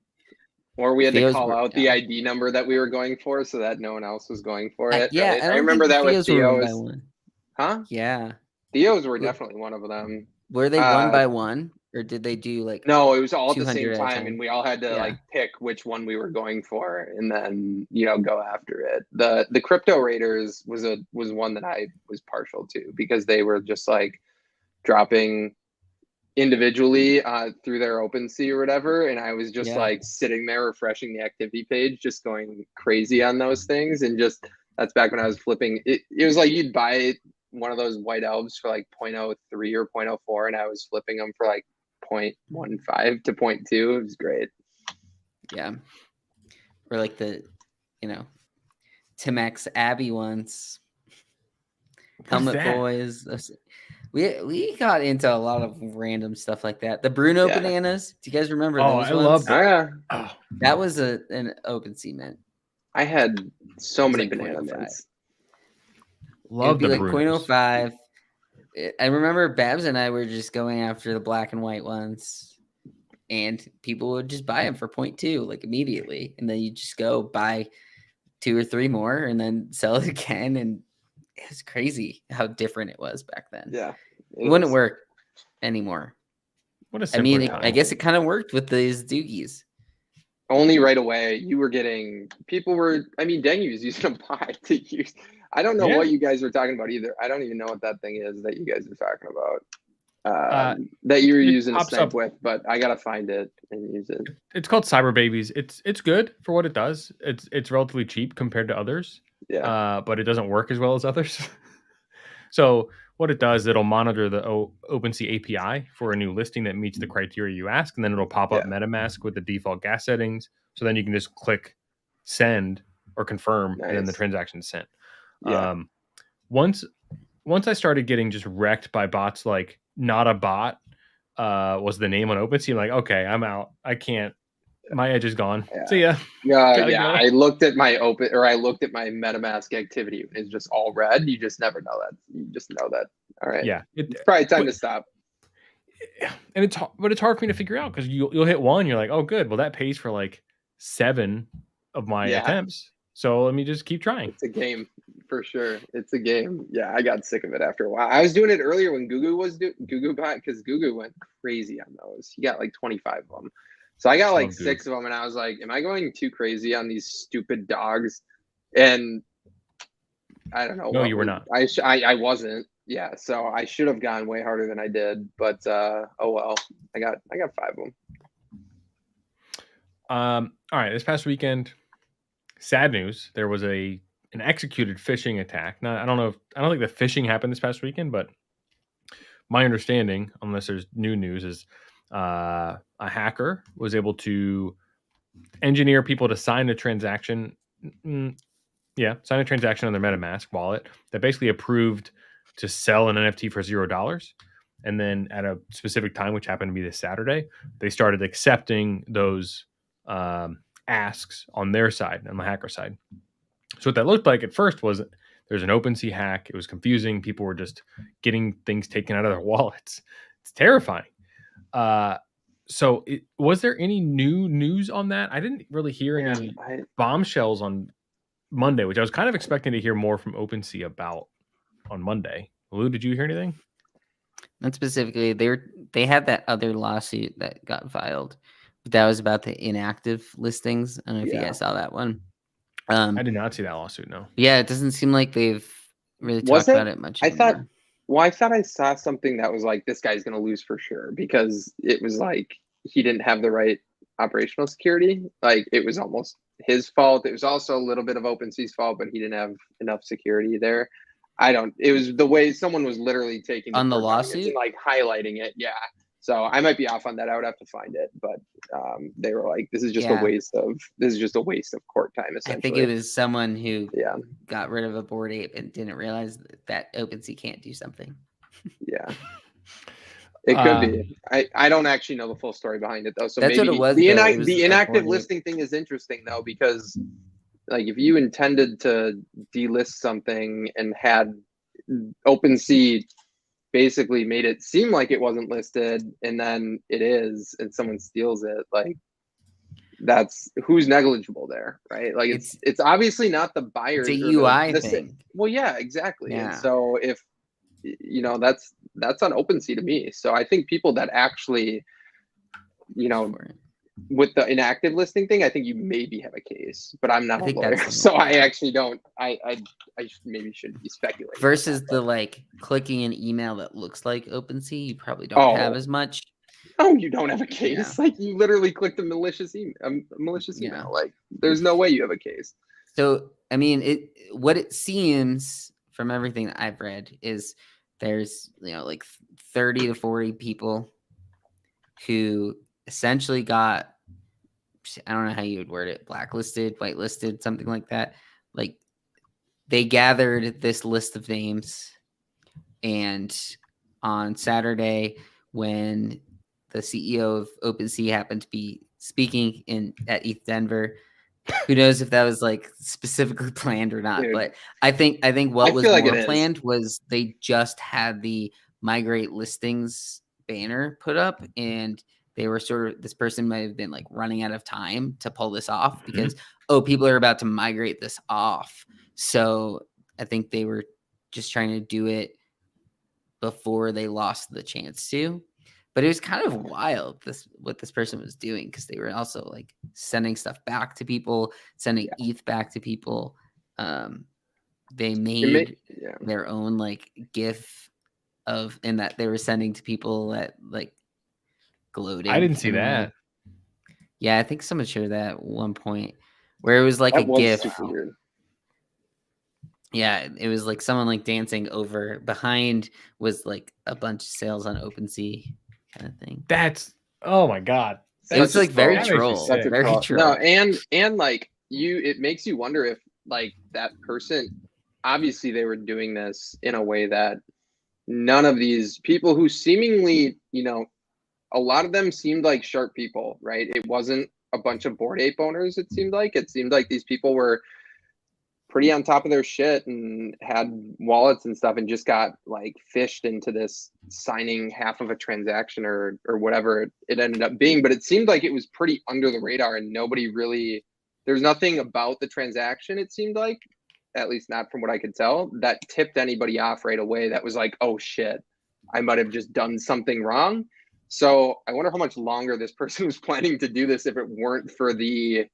S3: Or we had to call out the ID number that we were going for so that no one else was going for it.
S4: Yeah,
S3: right? I remember that with Theos.
S4: Huh? Yeah.
S3: Theos were definitely one of them.
S4: Were they one by one? Or did they do like
S3: No, it was all at the same time, and we all had to like pick which one we were going for and then go after it. The Crypto Raiders was one that I was partial to because they were just like dropping individually through their OpenSea or whatever, and I was just like sitting there refreshing the activity page, just going crazy on those things. And just that's back when I was flipping. It was like you'd buy one of those white elves for like 0.03 or 0.04, and I was flipping them for like 0.15 to 0.2. It was great.
S4: Yeah. Or like the Timex Abbey ones. Helmet Boys. We got into a lot of random stuff like that. The Bruno bananas. Do you guys remember those
S1: I
S4: ones?
S1: love that.
S4: That was an OpenSea mint.
S3: I had so many banana mints.
S1: Love the
S4: like
S1: Brunos.
S4: 0.05. I remember Babs and I were just going after the black and white ones, and people would just buy them for 0.2 like immediately, and then you just go buy 2 or 3 more and then sell it again. And it was crazy how different it was back then.
S3: Yeah,
S4: it wouldn't work anymore.
S1: What a simpler time.
S4: I guess it kind of worked with these doogies.
S3: Only right away you were getting Dangy was using a bot to use. I don't know what you guys are talking about either. I don't even know what that thing is that you guys are talking about. That you were using a snipe with, but I gotta find it and use it.
S1: It's called Cyber Babies. It's good for what it does. It's relatively cheap compared to others.
S3: Yeah.
S1: But it doesn't work as well as others. So what it does, it'll monitor the OpenSea API for a new listing that meets the criteria you ask, and then it'll pop up MetaMask with the default gas settings. So then you can just click send or confirm, and then the transaction is sent.
S3: Yeah.
S1: Once I started getting just wrecked by bots, like not a bot was the name on OpenSea. I'm like, okay, I'm out. I can't. My edge is gone. See ya.
S3: Yeah. I looked at my MetaMask activity. It's just all red. You just never know that. You just know that. All right.
S1: Yeah.
S3: It's probably time to stop.
S1: And it's hard for me to figure out because you'll hit one. You're like, oh, good. Well, that pays for like 7 of my attempts. So let me just keep trying.
S3: It's a game for sure. It's a game. Yeah, I got sick of it after a while. I was doing it earlier when Gugu got, because Gugu went crazy on those. He got like 25 of them. So I got like 6 of them, and I was like, am I going too crazy on these stupid dogs? And I don't know.
S1: No, you were not.
S3: I wasn't. Yeah, so I should have gone way harder than I did, but oh well. I got 5 of them.
S1: All right, this past weekend, sad news. There was an executed phishing attack. Now, I don't think the phishing happened this past weekend, but my understanding, unless there's new news, is a hacker was able to engineer people to sign a transaction. Sign a transaction on their MetaMask wallet that basically approved to sell an NFT for $0. And then at a specific time, which happened to be this Saturday, they started accepting those asks on their side, on the hacker side. So what that looked like at first was there's an OpenSea hack. It was confusing. People were just getting things taken out of their wallets. It's terrifying. So was there any new news on that? I didn't really hear any bombshells on Monday, which I was kind of expecting to hear more from OpenSea about on Monday. Lou, did you hear anything?
S4: Not specifically. They had that other lawsuit that got filed, but that was about the inactive listings. I don't know if you guys saw that one.
S1: I did not see that lawsuit. No.
S4: Yeah, it doesn't seem like they've really talked about it much anymore.
S3: I thought I saw something that was like, this guy's going to lose for sure, because it was like he didn't have the right operational security. Like, it was almost his fault. It was also a little bit of OpenSea's fault, but he didn't have enough security there. It was the way someone was literally taking
S4: on the lawsuit
S3: and like highlighting it. Yeah. So I might be off on that. I would have to find it, but they were like, this is just a waste of court time. Essentially,
S4: I think it was someone who got rid of a Bored Ape and didn't realize that OpenSea can't do something.
S3: Yeah, it could be. I don't actually know the full story behind it though. So
S4: that's
S3: maybe
S4: what it was.
S3: The inactive listing thing is interesting though, because like if you intended to delist something and had OpenSea basically made it seem like it wasn't listed and then it is, and someone steals it, like that's who's negligible there, right? Like it's obviously not the buyer.
S4: It's a UI thing.
S3: Well, yeah, exactly. Yeah. And so if that's on OpenSea to me. So I think people that actually, with the inactive listing thing, I think you maybe have a case, but I'm not a lawyer, so I actually don't. I maybe shouldn't be speculating.
S4: Versus the like clicking an email that looks like OpenSea, you probably don't have as much.
S3: Oh, you don't have a case. Like you literally clicked a malicious email. Like there's no way you have a case.
S4: So I mean, what it seems from everything that I've read is there's like 30 to 40 people who essentially got, I don't know how you would word it, blacklisted, whitelisted, something like that. Like they gathered this list of names, and on Saturday, when the CEO of OpenSea happened to be speaking at ETH Denver, who knows if that was like specifically planned or not? Dude, but I think what was more planned was they just had the migrate listings banner put up, and they were this person might have been like running out of time to pull this off because, people are about to migrate this off. So I think they were just trying to do it before they lost the chance to. But it was kind of wild what this person was doing, because they were also like sending stuff back to people, sending ETH back to people. They made their own like GIF in that they were sending to people that like gloating.
S1: I didn't see that.
S4: Yeah, I think someone shared that at one point where it was like a GIF. Super weird. Yeah, it was like someone like dancing over. Behind was like a bunch of sales on OpenSea kind of thing.
S1: That's oh my god.
S4: It's like very troll. Very troll.
S3: No, and like it makes you wonder if like that person, obviously they were doing this in a way that none of these people who seemingly, a lot of them seemed like sharp people, right? It wasn't a bunch of Bored Ape owners. It seemed like these people were pretty on top of their shit and had wallets and stuff, and just got like fished into this signing half of a transaction or whatever it ended up being. But it seemed like it was pretty under the radar, and there's nothing about the transaction, it seemed like, at least not from what I could tell, that tipped anybody off right away. That was like, oh shit, I might have just done something wrong. So I wonder how much longer this person was planning to do this if it weren't for the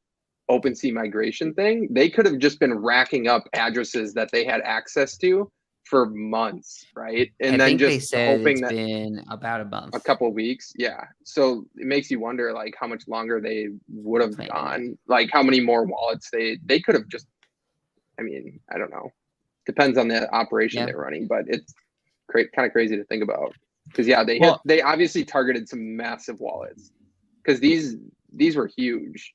S3: OpenSea migration thing. They could have just been racking up addresses that they had access to for months, right? And then just
S4: they said
S3: hoping
S4: it's been about a month,
S3: a couple of weeks. Yeah. So it makes you wonder like how much longer they would have gone, like how many more wallets they could have just, I mean, I don't know. Depends on the operation they're running, but it's kind of crazy to think about. Because they obviously targeted some massive wallets, because these were huge.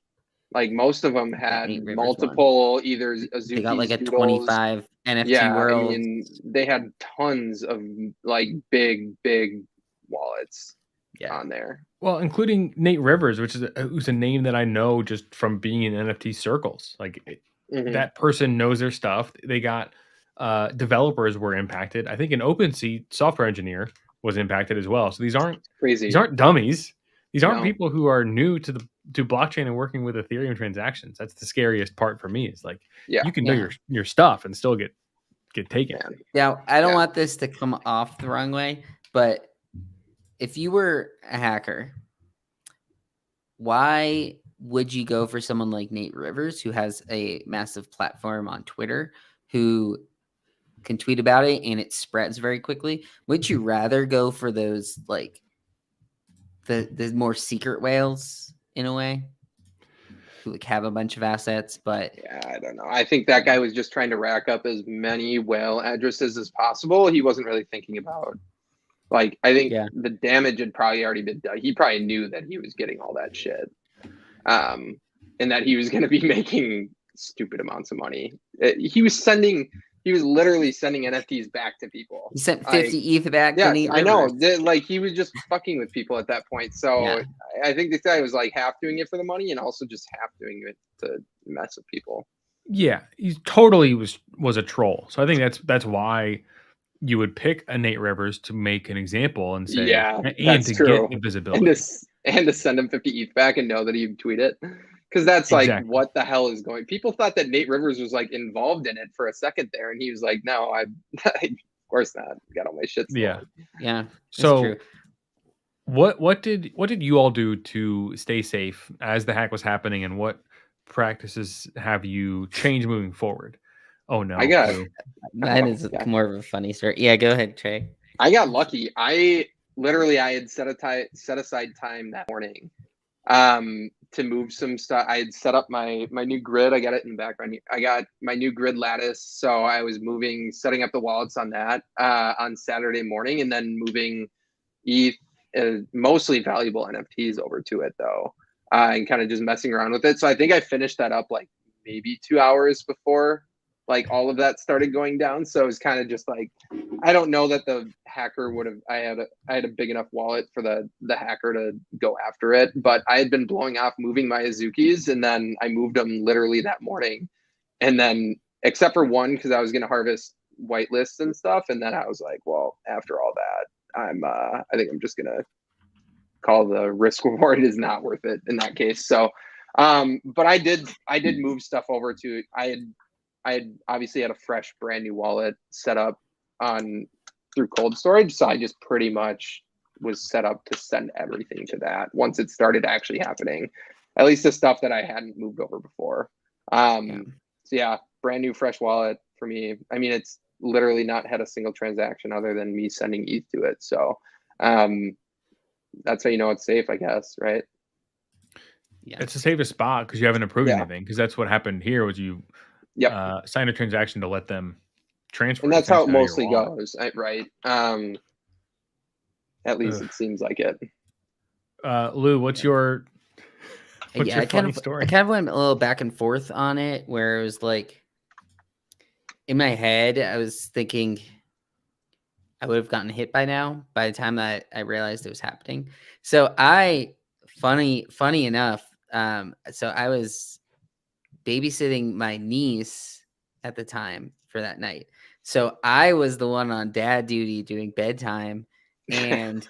S3: Like most of them had multiple either Azukis,
S4: they got like a
S3: Doodles.
S4: 25 NFT world.
S3: I mean, they had tons of like big wallets on there.
S1: Well, including Nate Rivers, who's a name that I know just from being in NFT circles. Like that person knows their stuff. They got developers were impacted. I think an OpenSea software engineer was impacted as well. So these aren't dummies. These aren't people who are new to blockchain and working with Ethereum transactions. That's the scariest part for me. Is like you can know your stuff and still get taken.
S4: Now, I don't want this to come off the wrong way, but if you were a hacker, why would you go for someone like Nate Rivers, who has a massive platform on Twitter, who can tweet about it and it spreads very quickly? Would you rather go for those like the more secret whales in a way, who like have a bunch of assets? But
S3: I don't know. I think that guy was just trying to rack up as many whale addresses as possible. He wasn't really thinking about, like, I think the damage had probably already been done. He probably knew that he was getting all that shit, and that he was going to be making stupid amounts of money. He was literally sending NFTs back to people.
S4: He sent 50 ETH back.
S3: Yeah, I know. Like, he was just fucking with people at that point. So I think this guy was like half doing it for the money and also just half doing it to mess with people.
S1: Yeah, he totally was a troll. So I think that's why you would pick a Nate Rivers to make an example and say, and to get the visibility,
S3: and to send him 50 ETH back and know that he'd tweet it. Because that's like, what the hell is going? People thought that Nate Rivers was like involved in it for a second there, and he was like, "No, I of course not. Got all my shit stolen."
S4: Yeah.
S1: So,
S4: true.
S1: what did you all do to stay safe as the hack was happening, and what practices have you changed moving forward? Oh no,
S4: that is more of a funny story. Yeah, go ahead, Trey.
S3: I got lucky. I had set aside time that morning to move some stuff. I had set up my new grid. I got it in the background. I got my new grid lattice. So I was setting up the wallets on that on Saturday morning, and then moving ETH, mostly valuable NFTs over to it though, and kind of just messing around with it. So I think I finished that up like maybe 2 hours before like all of that started going down. So it was kind of just like, I don't know that the hacker would have, I had a big enough wallet for the hacker to go after it, but I had been blowing off moving my Azukis, and then I moved them literally that morning. And then except for one, cause I was going to harvest whitelists and stuff. And then I was like, well, after all that, I think I'm just going to call the risk reward is not worth it in that case. So, but I did move stuff over to, I had obviously had a fresh brand new wallet set up through cold storage. So I just pretty much was set up to send everything to that once it started actually happening, at least the stuff that I hadn't moved over before. So yeah, brand new fresh wallet for me. I mean, it's literally not had a single transaction other than me sending ETH to it. So that's how you know it's safe, I guess, right?
S1: Yeah, it's the safest spot because you haven't approved anything. Because that's what happened here. Was you sign a transaction to let them transfer,
S3: and that's how it mostly goes, right? At least it seems like it.
S1: Lou, what's your funny story?
S4: I kind of went a little back and forth on it, where it was like, in my head, I was thinking I would have gotten hit by now by the time that I realized it was happening. So funny enough, so I was babysitting my niece at the time for that night. So I was the one on dad duty doing bedtime, and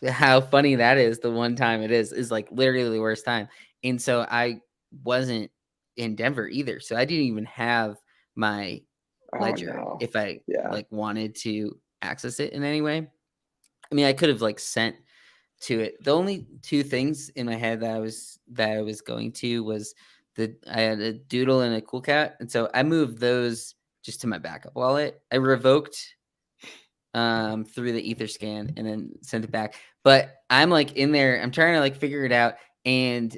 S4: how funny that is. The one time it is like literally the worst time. And so I wasn't in Denver either. So I didn't even have my ledger if I like wanted to access it in any way. I mean, I could have like sent to it. The only two things in my head that I was going to was I had a Doodle and a Cool Cat, and so I moved those just to my backup wallet. I revoked through the Etherscan and then sent it back. But I'm like in there, I'm trying to like figure it out, and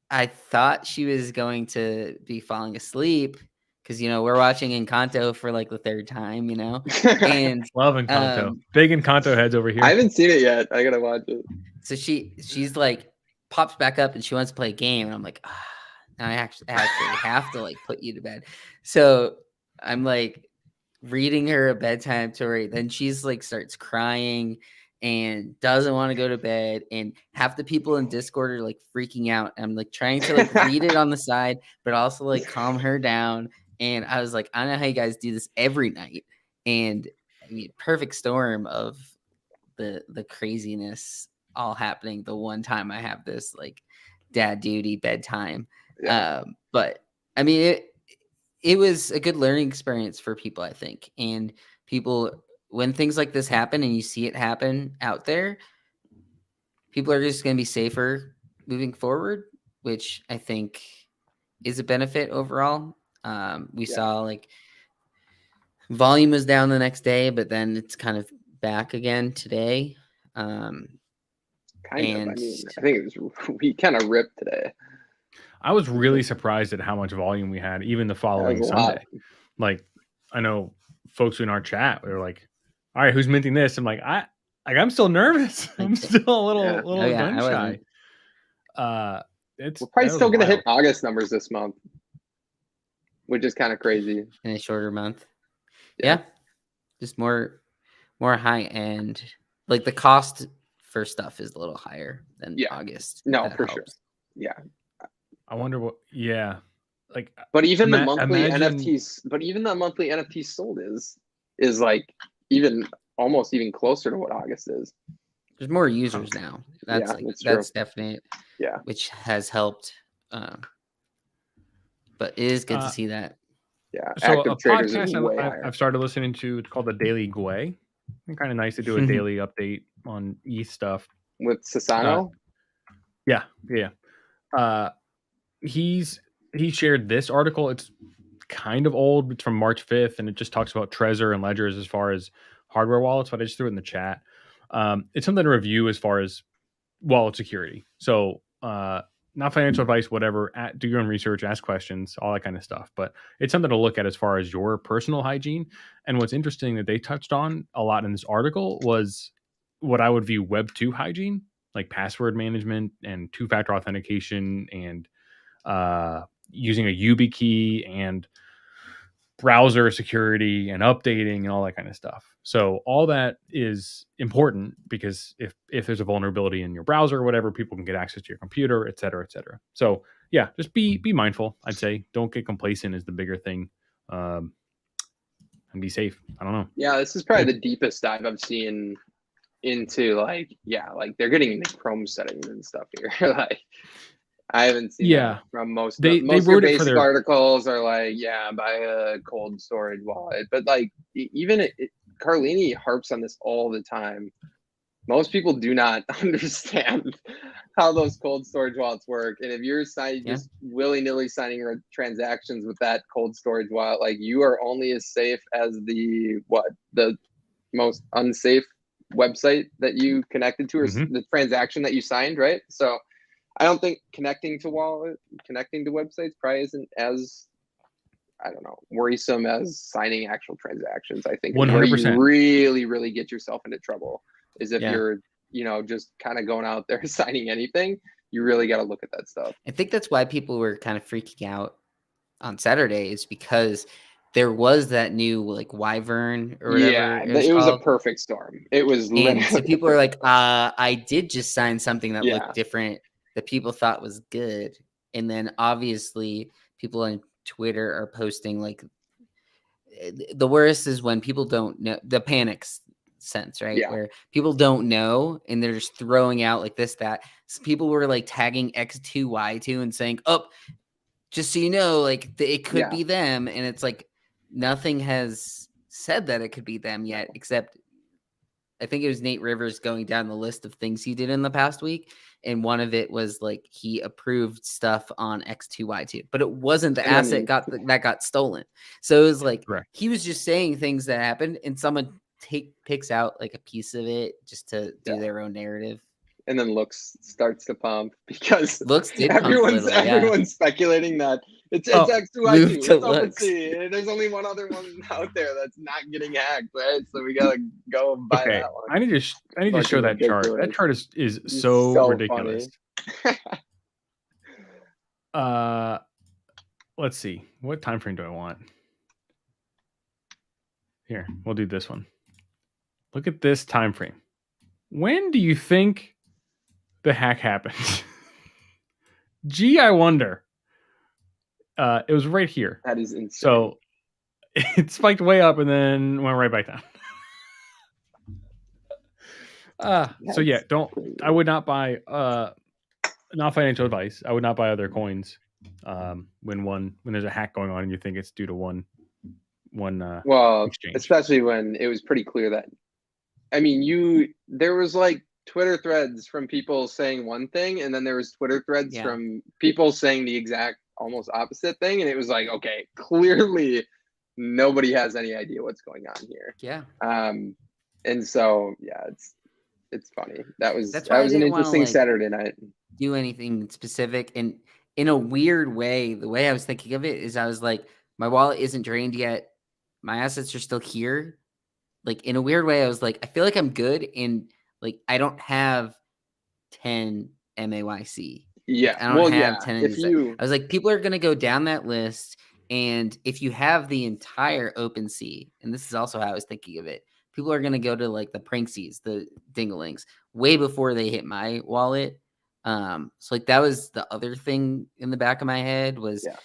S4: I thought she was going to be falling asleep because we're watching Encanto for like the third time, and
S1: love Encanto. Big Encanto heads over here.
S3: I haven't seen it yet. I gotta watch it.
S4: So she's like pops back up and she wants to play a game, and I'm like, I actually have to like put you to bed. So I'm like reading her a bedtime story. Then she's like starts crying and doesn't want to go to bed. And half the people in Discord are like freaking out. I'm like trying to like read it on the side, but also like calm her down. And I was like, I don't know how you guys do this every night. And I mean, perfect storm of the craziness all happening the one time I have this like dad duty bedtime.
S3: Yeah.
S4: But I mean, it was a good learning experience for people, I think. And people, when things like this happen and you see it happen out there, people are just going to be safer moving forward, which I think is a benefit overall. We saw like volume was down the next day, but then it's kind of back again today.
S3: Kind of. I mean, I think we kind of ripped today.
S1: I was really surprised at how much volume we had, even the following Sunday. Like, I know folks in our chat were like, "All right, who's minting this?" I'm like, I'm still nervous. I'm still a little gun shy.
S3: We're probably still gonna hit August numbers this month, which is kind of crazy
S4: in a shorter month. Yeah, just more high end. Like the cost for stuff is a little higher than August.
S3: No, for sure. Yeah.
S1: I wonder what. Yeah. Like,
S3: but even the monthly NFTs, sold is like almost even closer to what August is.
S4: There's more users now. That's definite.
S3: Yeah,
S4: which has helped. But it is good to see that.
S3: Yeah.
S1: So active traders podcast I've started listening to. It's called the Daily Gwei. It's kind of nice to do a daily update on ETH stuff
S3: with Sasano.
S1: Yeah. He shared this article. It's kind of old. It's from March 5th, and it just talks about Trezor and ledgers as far as hardware wallets, but I just threw it in the chat. It's something to review as far as wallet security. So not financial advice, whatever. Do your own research, ask questions, all that kind of stuff. But it's something to look at as far as your personal hygiene. And what's interesting that they touched on a lot in this article was what I would view Web 2 hygiene, like password management and two-factor authentication and using a YubiKey and browser security and updating and all that kind of stuff. So all that is important because if there's a vulnerability in your browser or whatever, people can get access to your computer, et cetera, et cetera. So yeah, just be mindful. I'd say don't get complacent is the bigger thing, and be safe. I don't know.
S3: Yeah, this is probably the deepest dive I've seen into like they're getting into Chrome settings and stuff here. Like I haven't seen that from most of their basic articles are like, buy a cold storage wallet. But like even Carlini harps on this all the time. Most people do not understand how those cold storage wallets work. And if you're just willy-nilly signing transactions with that cold storage wallet, like you are only as safe as the most unsafe website that you connected to or the transaction that you signed, right? So I don't think connecting to websites probably isn't as, I don't know, worrisome as signing actual transactions. I think 100%. Where you really, really get yourself into trouble is if you're, just kind of going out there signing anything. You really got to look at that stuff.
S4: I think that's why people were kind of freaking out on Saturday is because there was that new like Wyvern or whatever.
S3: Yeah, it was a perfect storm. It was literally.
S4: So people are like, I did just sign something that looked different that people thought was good. And then obviously people on Twitter are posting like the worst is when people don't know the panic sense, right? Where people don't know and they're just throwing out like this, that. So people were like tagging X2Y2 and saying, just so you know, like it could be them. And it's like nothing has said that it could be them yet, except I think it was Nate Rivers going down the list of things he did in the past week. And one of it was like he approved stuff on X2Y2, but it wasn't the asset that got stolen. So it was like he was just saying things that happened and someone picks out like a piece of it just to do their own narrative.
S3: And then Looks starts to pump because
S4: everyone's
S3: speculating that it's X2Y2. It's OpenSea. There's only one other one out there that's not getting hacked, right? So we gotta go and buy that one.
S1: I need to show that chart. That chart is so ridiculous. Let's see. What time frame do I want? Here, we'll do this one. Look at this time frame. When do you think the hack happened? Gee, I wonder. It was right here.
S3: That is insane.
S1: So it spiked way up and then went right back down. So yeah, I would not buy not financial advice. I would not buy other coins when there's a hack going on and you think it's due to one exchange.
S3: Especially when it was pretty clear that, I mean, there was like Twitter threads from people saying one thing, and then there was Twitter threads from people saying the exact almost opposite thing, and it was like, okay, clearly nobody has any idea what's going on here.
S4: Yeah.
S3: And so it's funny. That was an interesting Saturday night.
S4: Do anything specific, and in a weird way, the way I was thinking of it is I was like, my wallet isn't drained yet. My assets are still here. Like in a weird way, I was like, I feel like I'm good, and like I don't have 10 MAYC.
S3: Yeah,
S4: I don't have 10. I was like, people are gonna go down that list, and if you have the entire OpenSea, and this is also how I was thinking of it, people are gonna go to like the Pranksies, the Dingalings, way before they hit my wallet. So like that was the other thing in the back of my head was. Yeah.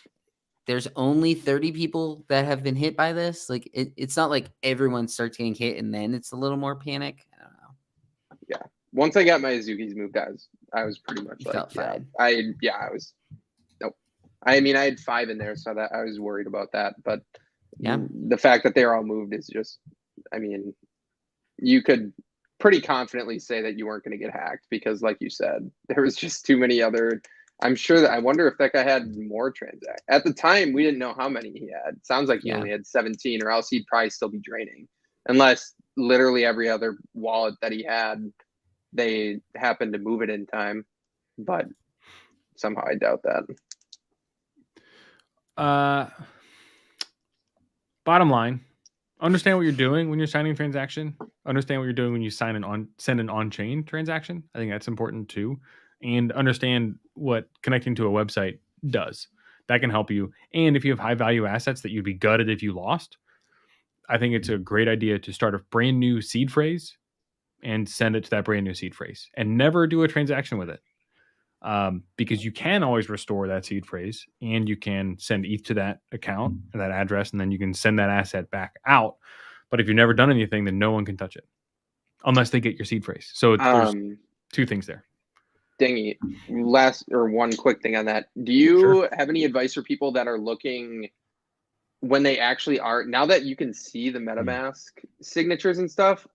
S4: There's only 30 people that have been hit by this. Like it's not like everyone starts getting hit and then it's a little more panic. I don't know.
S3: Yeah. Once I got my Azukis moved, I was pretty much
S4: fine.
S3: I was nope. I mean, I had 5 in there, so that I was worried about that. But the fact that they're all moved is just, I mean, you could pretty confidently say that you weren't going to get hacked because, like you said, there was just too many other. I'm sure that I wonder if that guy had more transactions. At the time, we didn't know how many he had. It sounds like he only had 17, or else he'd probably still be draining. Unless literally every other wallet that he had, they happened to move it in time. But somehow I doubt
S1: that. Bottom line, understand what you're doing when you're signing a transaction. Understand what you're doing when you send an on-chain transaction. I think that's important too. And understand what connecting to a website does. That can help you. And if you have high value assets that you'd be gutted if you lost, I think it's a great idea to start a brand new seed phrase and send it to that brand new seed phrase and never do a transaction with it. Because you can always restore that seed phrase and you can send ETH to that account and that address, and then you can send that asset back out. But if you've never done anything, then no one can touch it unless they get your seed phrase. So there's 2 things there.
S3: Dangy, one quick thing on that. Do you have any advice for people that are looking when they actually are, now that you can see the MetaMask signatures and stuff,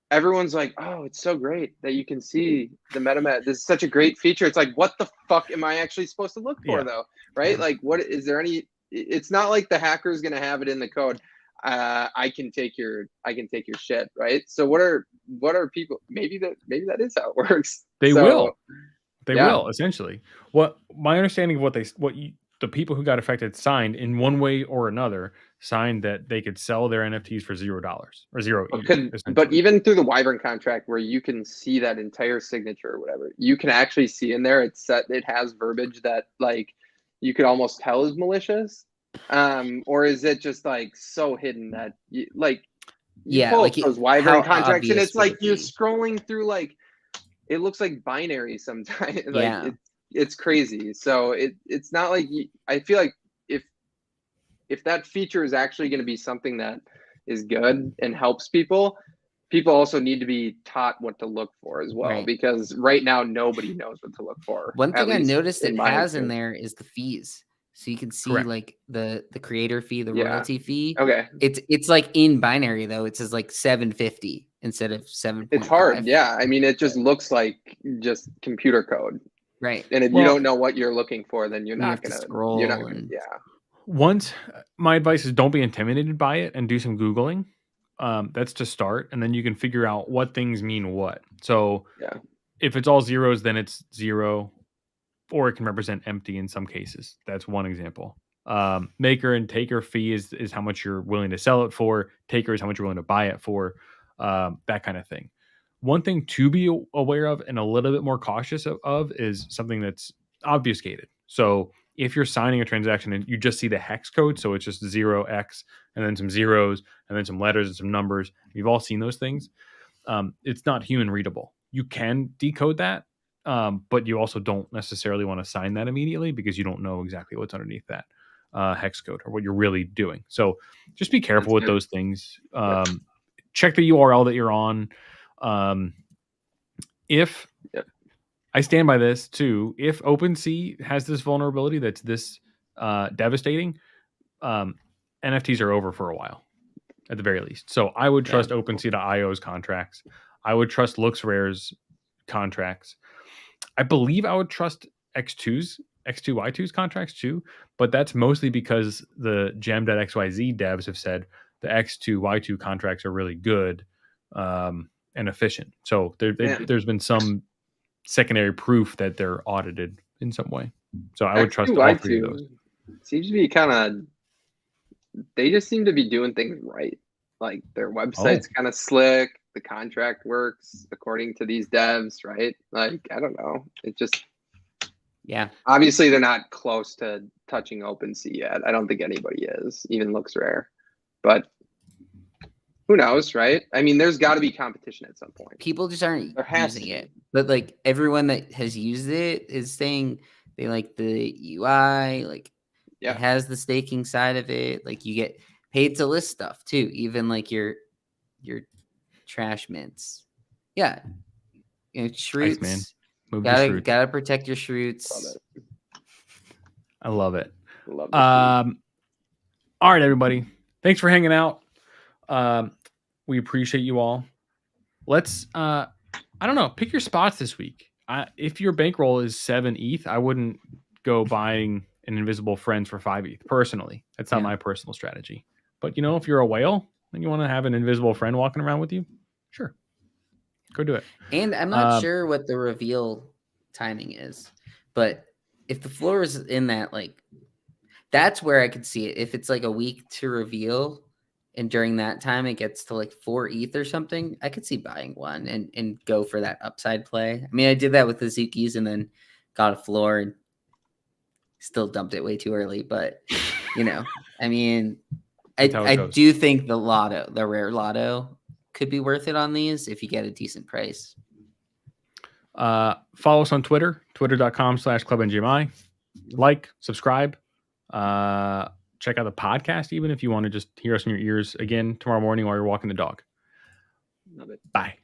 S3: everyone's like, oh, it's so great that you can see the MetaMask. This is such a great feature. It's like, what the fuck am I actually supposed to look for though? Right? Like, what is there any, it's not like the hacker is going to have it in the code. I can take your shit. Right. So what are people, maybe that is how it works.
S1: They will essentially. What my understanding of the people who got affected signed in one way or another signed that they could sell their NFTs for $0 or zero.
S3: But even through the Wyvern contract where you can see that entire signature or whatever, you can actually see in there, it has verbiage that like you could almost tell is malicious. Or is it just like so hidden that you pull
S4: like
S3: those Wyvern contracts and it's like you're scrolling through like, it looks like binary sometimes. Like it's crazy. So it's not like I feel like if that feature is actually going to be something that is good and helps people also need to be taught what to look for as well, because right now nobody knows what to look for.
S4: One thing I noticed it has in there is the fees. So you can see like the creator fee, the royalty fee.
S3: Okay.
S4: It's like in binary though. It says like 750 instead of 7.
S3: It's hard. Yeah. I mean, it just looks like just computer code.
S4: Right.
S3: And if you don't know what you're looking for, then you're not going to
S4: scroll.
S3: You're not gonna,
S1: Once my advice is don't be intimidated by it and do some Googling. That's to start. And then you can figure out what things mean what. So if it's all zeros, then it's 0. Or it can represent empty in some cases. That's one example. Maker and taker fee is how much you're willing to sell it for. Taker is how much you're willing to buy it for. That kind of thing. One thing to be aware of and a little bit more cautious of is something that's obfuscated. So if you're signing a transaction and you just see the hex code, so it's just 0x and then some zeros and then some letters and some numbers. We've all seen those things. It's not human readable. You can decode that. But you also don't necessarily want to sign that immediately because you don't know exactly what's underneath that. hex code or what you're really doing. So just be careful with those things. Check the URL that you're on. If I stand by this too, if OpenSea has this vulnerability that's this devastating, NFTs are over for a while, at the very least. So I would trust OpenSea.io's contracts. I would trust LooksRare's contracts. I believe I would trust X2Y2's contracts too, but that's mostly because the gem.xyz devs have said the X2Y2 contracts are really good and efficient. So there's been some secondary proof that they're audited in some way. So I would trust all three of those.
S3: Seems to be they just seem to be doing things right. Like their website's kind of slick. The contract works according to these devs, right? Like, I don't know. It just, obviously they're not close to touching OpenSea yet. I don't think anybody is, even LooksRare. But who knows, right? I mean, there's got to be competition at some point.
S4: People just aren't using it. But like everyone that has used it is saying they like the UI, like it has the staking side of it. Like you get paid to list stuff too, even like your trash mints. Yeah. You know, shroots. Nice, man. Gotta protect your shroots.
S1: I love it. All right, everybody. Thanks for hanging out. We appreciate you all. Let's I don't know, pick your spots this week. If your bankroll is 7 ETH, I wouldn't go buying an invisible friends for 5 ETH personally. That's not my personal strategy. But if you're a whale and you want to have an invisible friend walking around with you, sure, go do it.
S4: And I'm not sure what the reveal timing is, but if the floor is in that, like, that's where I could see it. If it's like a week to reveal, and during that time it gets to like 4 ETH or something, I could see buying one and go for that upside play. I mean, I did that with the Zukis and then got a floor and still dumped it way too early. But I mean, I do think the rare lotto could be worth it on these if you get a decent price.
S1: Follow us on Twitter, twitter.com/clubngmi. Like, subscribe. Check out the podcast, even if you want to just hear us in your ears again tomorrow morning while you're walking the dog.
S3: Love it.
S1: Bye.